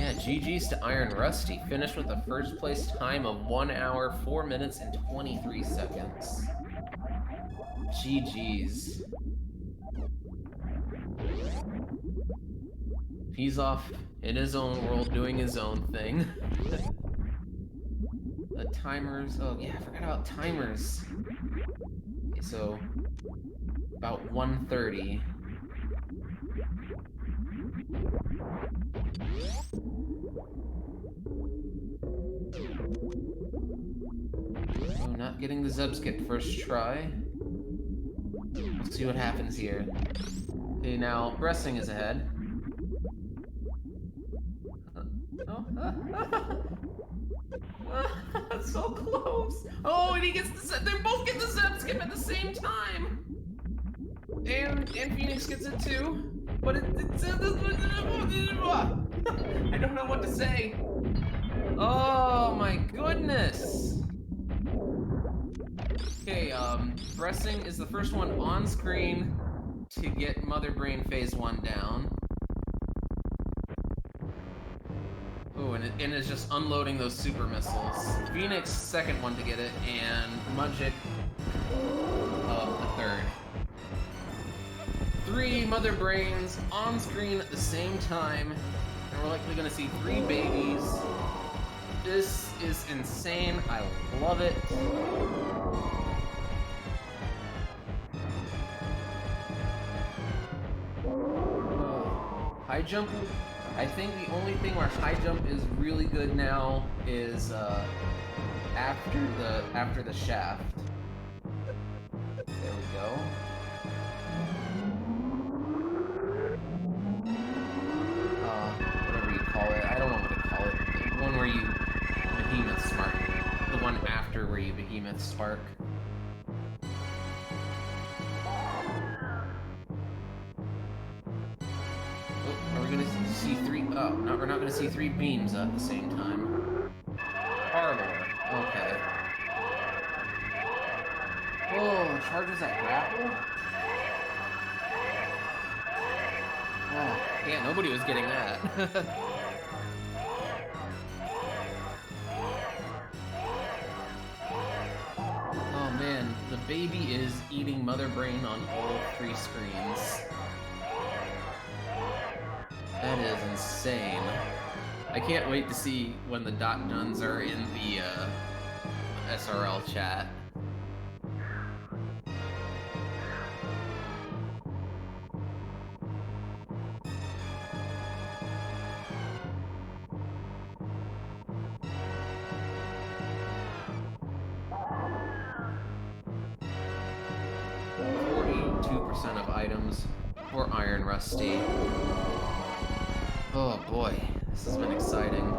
Yeah, GG's to Iron Rusty. Finished with a first place time of 1 hour, 4 minutes, and 23 seconds. GG's. He's off in his own world doing his own thing. The timers, oh yeah, I forgot about timers. Okay, so about 1:30. Oh, not getting the Zeb skip first try. Let's see what happens here. Okay, now Bressing is ahead. Oh, so close. Oh, and he gets the Zeb. They both get the Zeb skip at the same time. And Phoenix gets it too. But I don't know what to say. Oh my goodness. Okay, Bressing is the first one on screen to get Mother Brain Phase 1 down. Oh, and it's just unloading those super missiles. Phoenix, second one to get it, and Mugick, the third. 3 Mother Brains on screen at the same time, and we're likely gonna see 3 babies. This is insane. I love it. High jump, I think the only thing where high jump is really good now is after the shaft. There we go. Whatever you call it, I don't know what to call it. The one where you behemoth spark. The one after where you behemoth spark. See 3. Oh, no, we're not gonna see 3 beams at the same time. Parlor. Okay. Oh, charges that grapple? Oh, yeah, nobody was getting that. baby is eating Mother Brain on all 3 screens. That is insane. I can't wait to see when the dot duns are in the SRL chat. Of items for Iron Rusty. Oh boy, this has been exciting.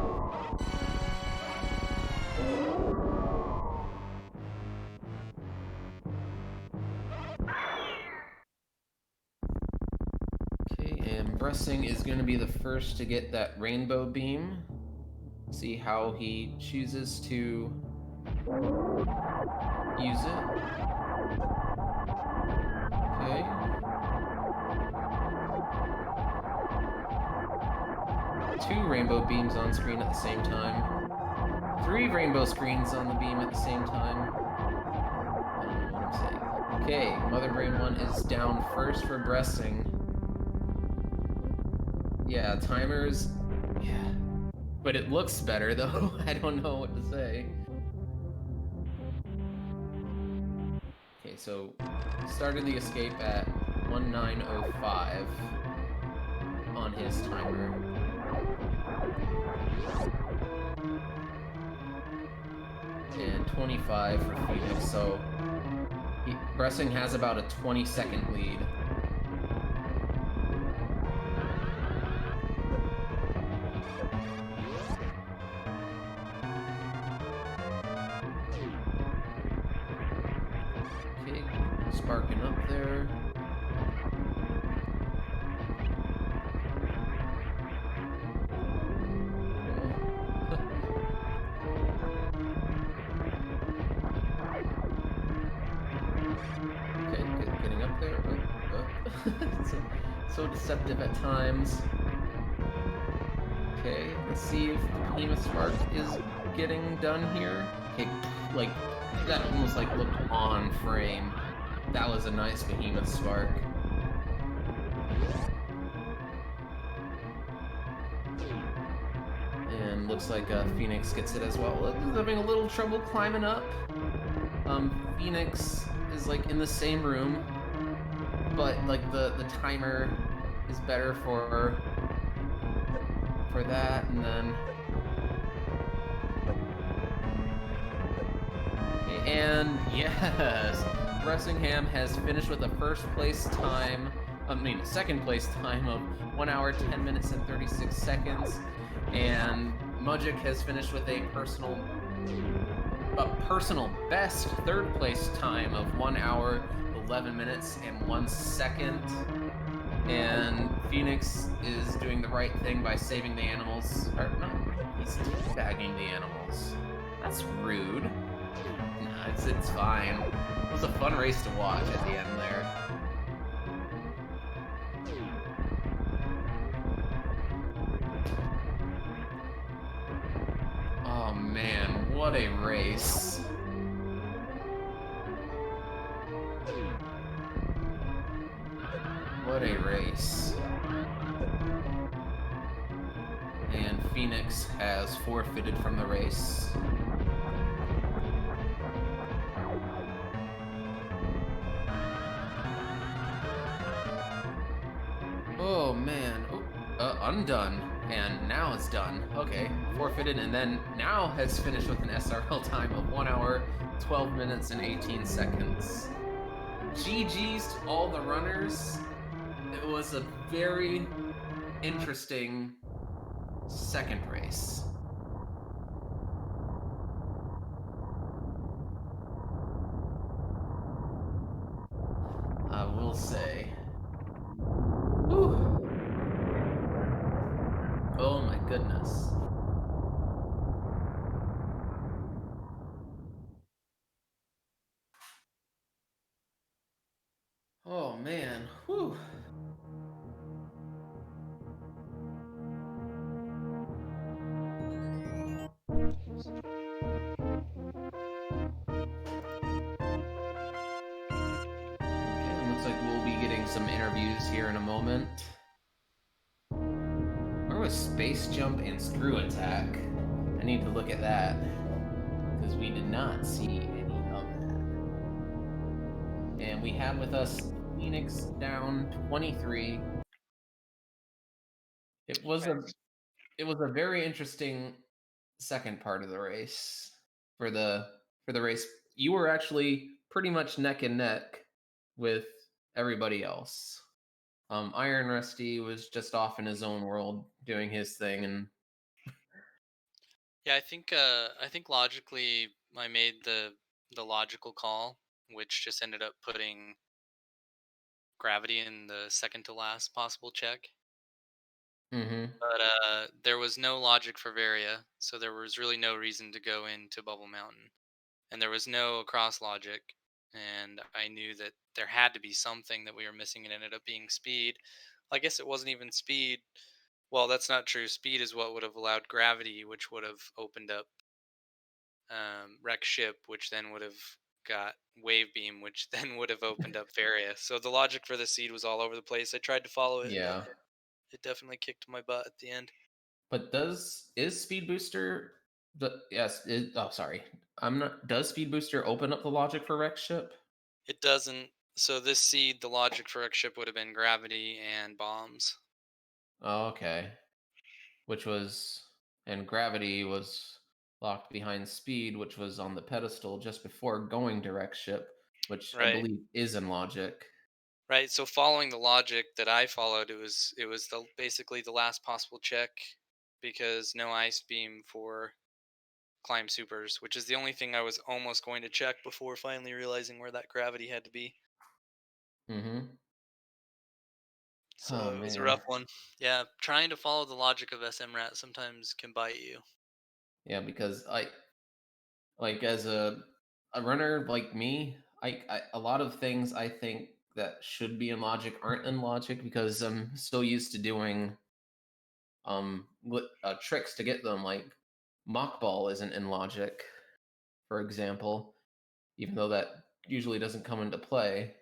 Okay, and Bressing is going to be the first to get that rainbow beam. See how he chooses to use it. Okay. Two rainbow beams on screen at the same time. 3 rainbow screens on the beam at the same time. I don't know what I'm saying. Okay, Mother Brain 1 is down first for Bressing. Yeah, timers. Yeah. But it looks better though. I don't know what to say. Okay, so started the escape at 1905 on his timer. And 25 for Phoenix, so Bressing has about a 20-second lead. Okay, sparking up there. Getting up there. So deceptive at times. Okay, let's see if the Behemoth Spark is getting done here. Okay, like, that almost like looked on frame. That was a nice Behemoth Spark. And looks like Phoenix gets it as well. He's having a little trouble climbing up. Phoenix is like in the same room, but like the timer is better for that, and then and yes, Bressingham has finished with a second place time of 1 hour 10 minutes and 36 seconds, and Mugick has finished with a personal best third place time of 1 hour 11 minutes and 1 second. And Phoenix is doing the right thing by saving the animals. Or no, he's teabagging the animals. That's rude. Nah, it's fine. It was a fun race to watch at the end there. Oh man, what a race. What a race. And Phoenix has forfeited from the race. Oh man. Undone. And now it's done. Okay, forfeited, and then now has finished with an SRL time of 1 hour, 12 minutes, and 18 seconds. GG's to all the runners. It was a very interesting second race. I will say. Whew. Oh my goodness. Oh man. Whew. looks like we'll be getting some interviews here in a moment. Where was Space Jump and Screw Attack? I need to look at that because we did not see any of that. And we have with us FenixDown23. It was a very interesting second part of the race. For the race, you were actually pretty much neck and neck with everybody else. Iron Rusty was just off in his own world doing his thing, and Yeah, I think logically I made the logical call, which just ended up putting gravity in the second to last possible check. mm-hmm. But there was no logic for Varia, so there was really no reason to go into Bubble Mountain, and there was no cross logic. And I knew that there had to be something that we were missing. It ended up being speed. I guess it wasn't even speed. Well, that's not true. Speed is what would have allowed gravity, which would have opened up wreck ship, which then would have got wave beam, which then would have opened up Varia. So the logic for the seed was all over the place. I tried to follow it, but Yeah. it definitely kicked my butt at the end. But is Speed Booster oh sorry. I'm not Does Speed Booster open up the logic for Rex Ship? It doesn't. So this seed, the logic for wreck ship would have been gravity and bombs. Oh, okay. Which was and Gravity was locked behind Speed, which was on the pedestal just before going to Rex Ship, which I Right. believe is in logic. Right. So following the logic that I followed, it was the basically the last possible check because no ice beam for climb supers, which is the only thing I was almost going to check before finally realizing where that gravity had to be. Mm-hmm. Oh So it was a man. rough one. Yeah, trying to follow the logic of SMRAT sometimes can bite you. Yeah, because as a runner like me, a lot of things I think that should be in logic aren't in logic because I'm so used to doing tricks to get them. Like mock ball isn't in logic, for example, even though that usually doesn't come into play.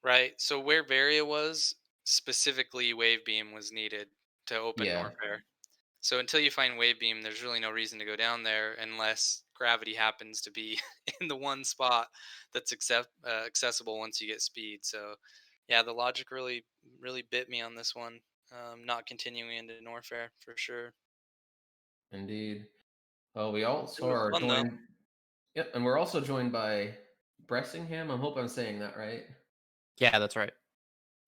Right. So where Varia was, specifically wave beam was needed to open Yeah, Norfair. So until you find wave beam, there's really no reason to go down there unless gravity happens to be in the one spot that's accessible once you get speed. So yeah, the logic really bit me on this one. Not continuing into Norfair for sure. indeed. Well, we It also was are fun though. joined. Yep, and we're also joined by Bressingham. I hope I'm saying that right. Yeah, that's right.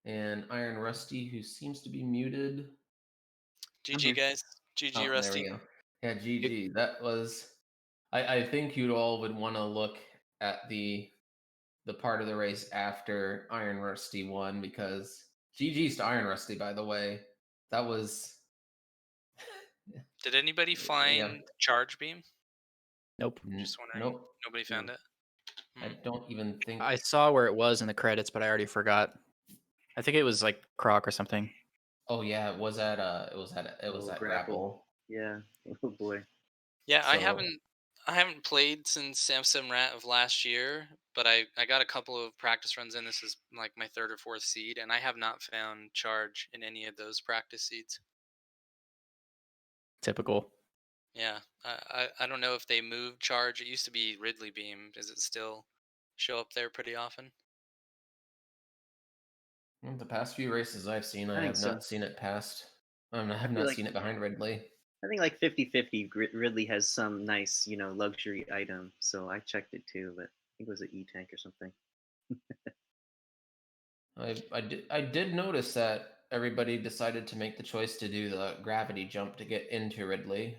And Iron Rusty, who seems to be muted. I'm GG here. guys. GG Oh, there we Rusty. go. Yeah, Yep. GG. That was. I think you all would want to look at the part of the race after Iron Rusty won because GG's to Iron Rusty. By the way, that was Did anybody yeah. find charge beam? Nope. Just wondering. Nope. Nobody No. found it. I Hmm. don't even think. I saw where it was in the credits, but I already forgot. I think it was like Croc or something. Oh yeah, it was Oh, at grapple. Grapple. Yeah. Oh boy. Yeah, So I haven't played since Samsung Rat of last year, but I got a couple of practice runs in. This is like my third or fourth seed, and I have not found charge in any of those practice seeds. Typical. Yeah, I don't know if they moved charge. It used to be Ridley Beam. Does it still show up there pretty often? the past few races I've seen, I I think have so. not seen it past. I I have feel not like seen it behind Ridley. I think like 50-50 Ridley has some nice, luxury item. So I checked it too, but I think it was an E-tank or something. I did notice that everybody decided to make the choice to do the gravity jump to get into Ridley.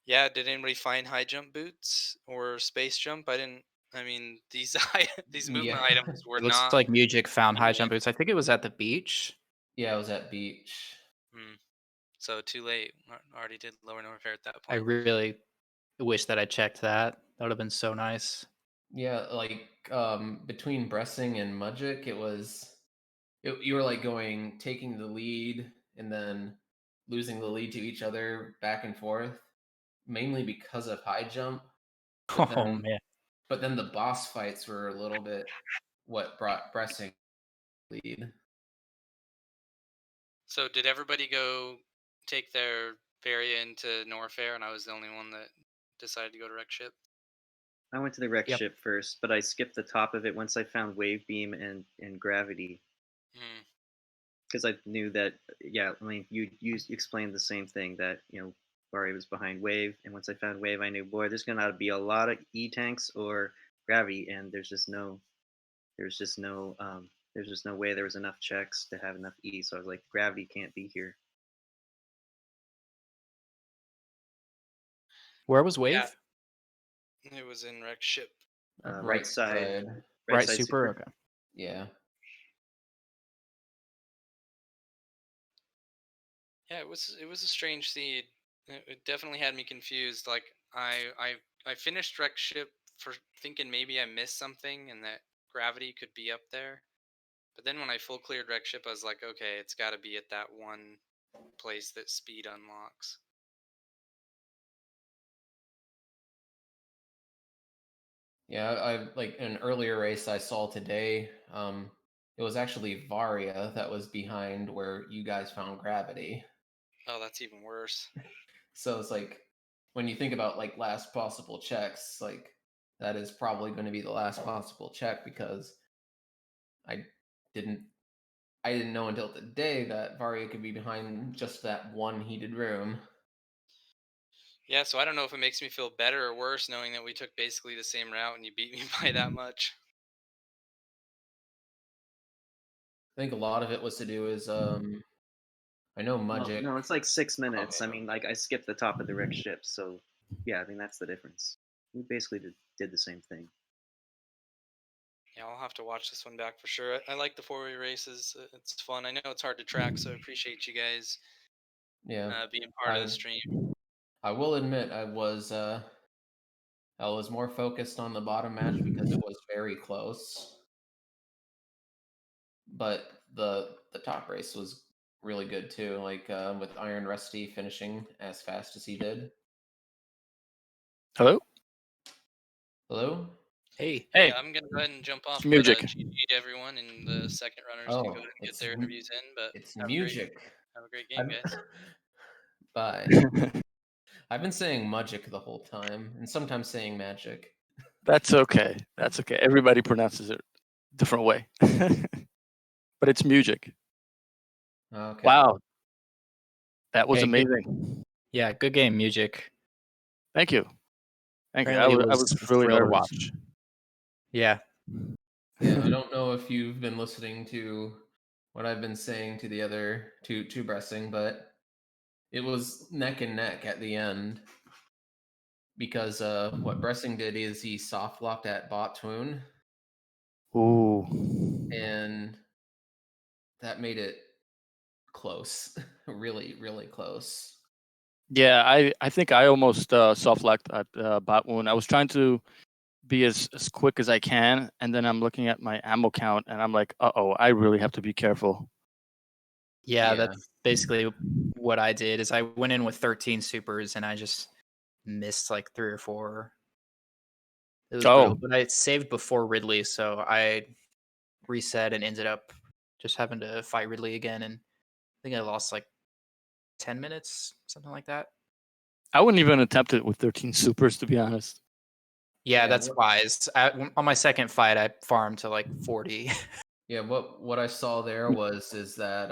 Yeah, did anybody find high jump boots or space jump? I didn't. I mean, these these movement Yeah, items were It looks not like Mugick found high limited. jump boots. I think it was at the beach. yeah, I was at beach. Hmm. So too late. Already did lower Norfair at that I point. really wish that I checked that. That would have been so nice. Yeah, like between Bressing and Mugick, you were like taking the lead and then losing the lead to each other back and forth, mainly because of high jump. But Oh then man. But then the boss fights were a little bit what brought Bressing lead. So did everybody go take their Varia into Norfair, and I was the only one that decided to go to Wreck Ship? I went to the wreck Yep. ship first, but I skipped the top of it once I found wave beam and gravity, Hmm. because I knew that. Yeah, I mean, you explained the same thing, that Varia was behind wave, and once I found wave, I knew, boy, there's gonna be a lot of E tanks or gravity, and there's just no way there was enough checks to have enough E. So I was like, gravity can't be here. Where was Wave? It was in Wreck Ship. Right side. Right, super. Okay. Yeah. Yeah, it was a strange seed. It definitely had me confused. Like I finished Wreck Ship for thinking maybe I missed something and that gravity could be up there. But then when I full cleared Wreck Ship, I was like, okay, it's got to be at that one place that speed unlocks. Yeah, I like an earlier race I saw today. It was actually Varia that was behind where you guys found gravity. Oh, that's even worse. So it's like when you think about like last possible checks, like that is probably going to be the last possible check, because I didn't know until today that Varia could be behind just that one heated room. Yeah, so I don't know if it makes me feel better or worse knowing that we took basically the same route and you beat me by that much. I think a lot of it was to do is I know Mugick. No, it's like 6 minutes. Okay. I mean, like, I skipped the top of the wreck ship, so yeah, I mean, that's the difference. We basically did the same thing. Yeah, I'll have to watch this one back for sure. I like the 4-way races. It's fun. I know it's hard to track, so I appreciate you guys Yeah. being part of the stream. I will admit I was more focused on the bottom match because it was very close. But the top race was really good too, like with Iron Rusty finishing as fast as he did. Hello. Hello? Hey. Hey, I'm gonna go ahead and jump off. Mugick. But GG to everyone, and the second runners can go ahead and get their interviews in. But It's have Mugick. a great game, guys. Bye. I've been saying Mugick the whole time, and sometimes saying Magic. That's okay. That's okay. Everybody pronounces it a different way. But it's Mugick. Okay. Wow. That was Hey, good- amazing. Yeah, good game, Mugick. Thank you. Thank you. Apparently I it was was really hard to thrillers. watch. Yeah. Yeah, I don't know if you've been listening to what I've been saying to the other two Bressing, but it was neck and neck at the end, because what Bressing did is he soft locked at bot Twoon, Ooh. and that made it close. Really, really close. Yeah, I think I almost soft-locked at bot wound. I was trying to be as quick as I can, and then I'm looking at my ammo count, and I'm like, uh-oh, I really have to be careful. Yeah, Yeah. that's basically what I did. Is I went in with 13 supers and I just missed like 3 or 4. It was brutal, but I saved before Ridley, so I reset and ended up just having to fight Ridley again, and I think I lost like 10 minutes, something like that. I wouldn't even attempt it with 13 supers, to be honest. Yeah, Yeah, that's wise. On my second fight, I farmed to like 40. Yeah, what I saw there is that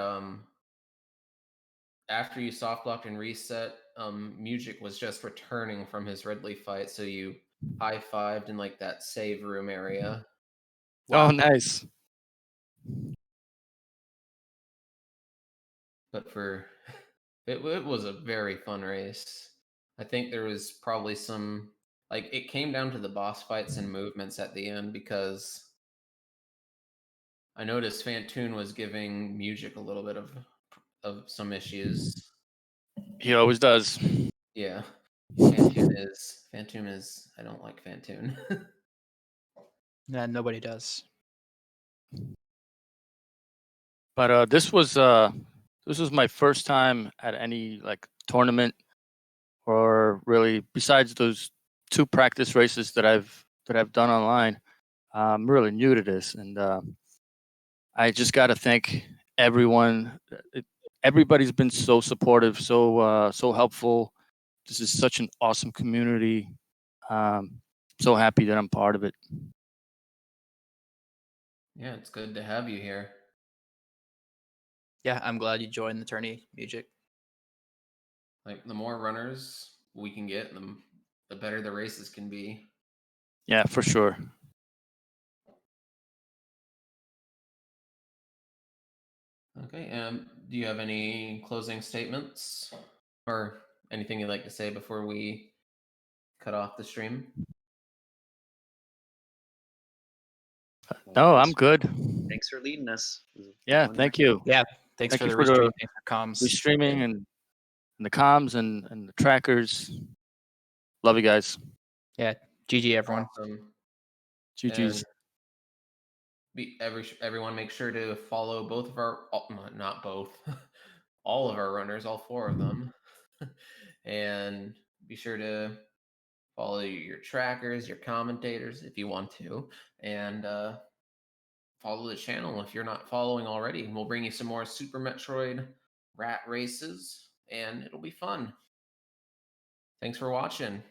after you soft locked and reset, Mugick was just returning from his Ridley fight, so you high-fived in like that save room area. Wow. Oh, nice. But it was a very fun race. I think there was probably some, like, it came down to the boss fights and movements at the end, because I noticed Fantoon was giving Mugick a little bit of some issues. He always does. Yeah. Fantoon is I don't like Fantoon. Yeah, nobody does. But this was my first time at any like tournament, or really besides those 2 practice races that I've that I've done online. I'm really new to this, and I just got to thank everyone. Everybody's been so supportive, so helpful. This is such an awesome community. So happy that I'm part of it. Yeah, it's good to have you here. Yeah, I'm glad you joined the tourney, Mugick. Like, the more runners we can get, the better the races can be. Yeah, for sure. Okay, do you have any closing statements or anything you'd like to say before we cut off the stream? No, I'm good. Thanks for leading us. It was a Yeah, fun thank night. you. Yeah, thanks Thank for you the for the restream, thanks for comms. Restreaming and the comms and the trackers. Love you guys. Yeah, GG everyone. Awesome. GG's. Everyone make sure to follow both of our, not both, all of our runners, all 4 of them. And be sure to follow your trackers, your commentators if you want to, and follow the channel if you're not following already. We'll bring you some more Super Metroid rat races, and it'll be fun. Thanks for watching.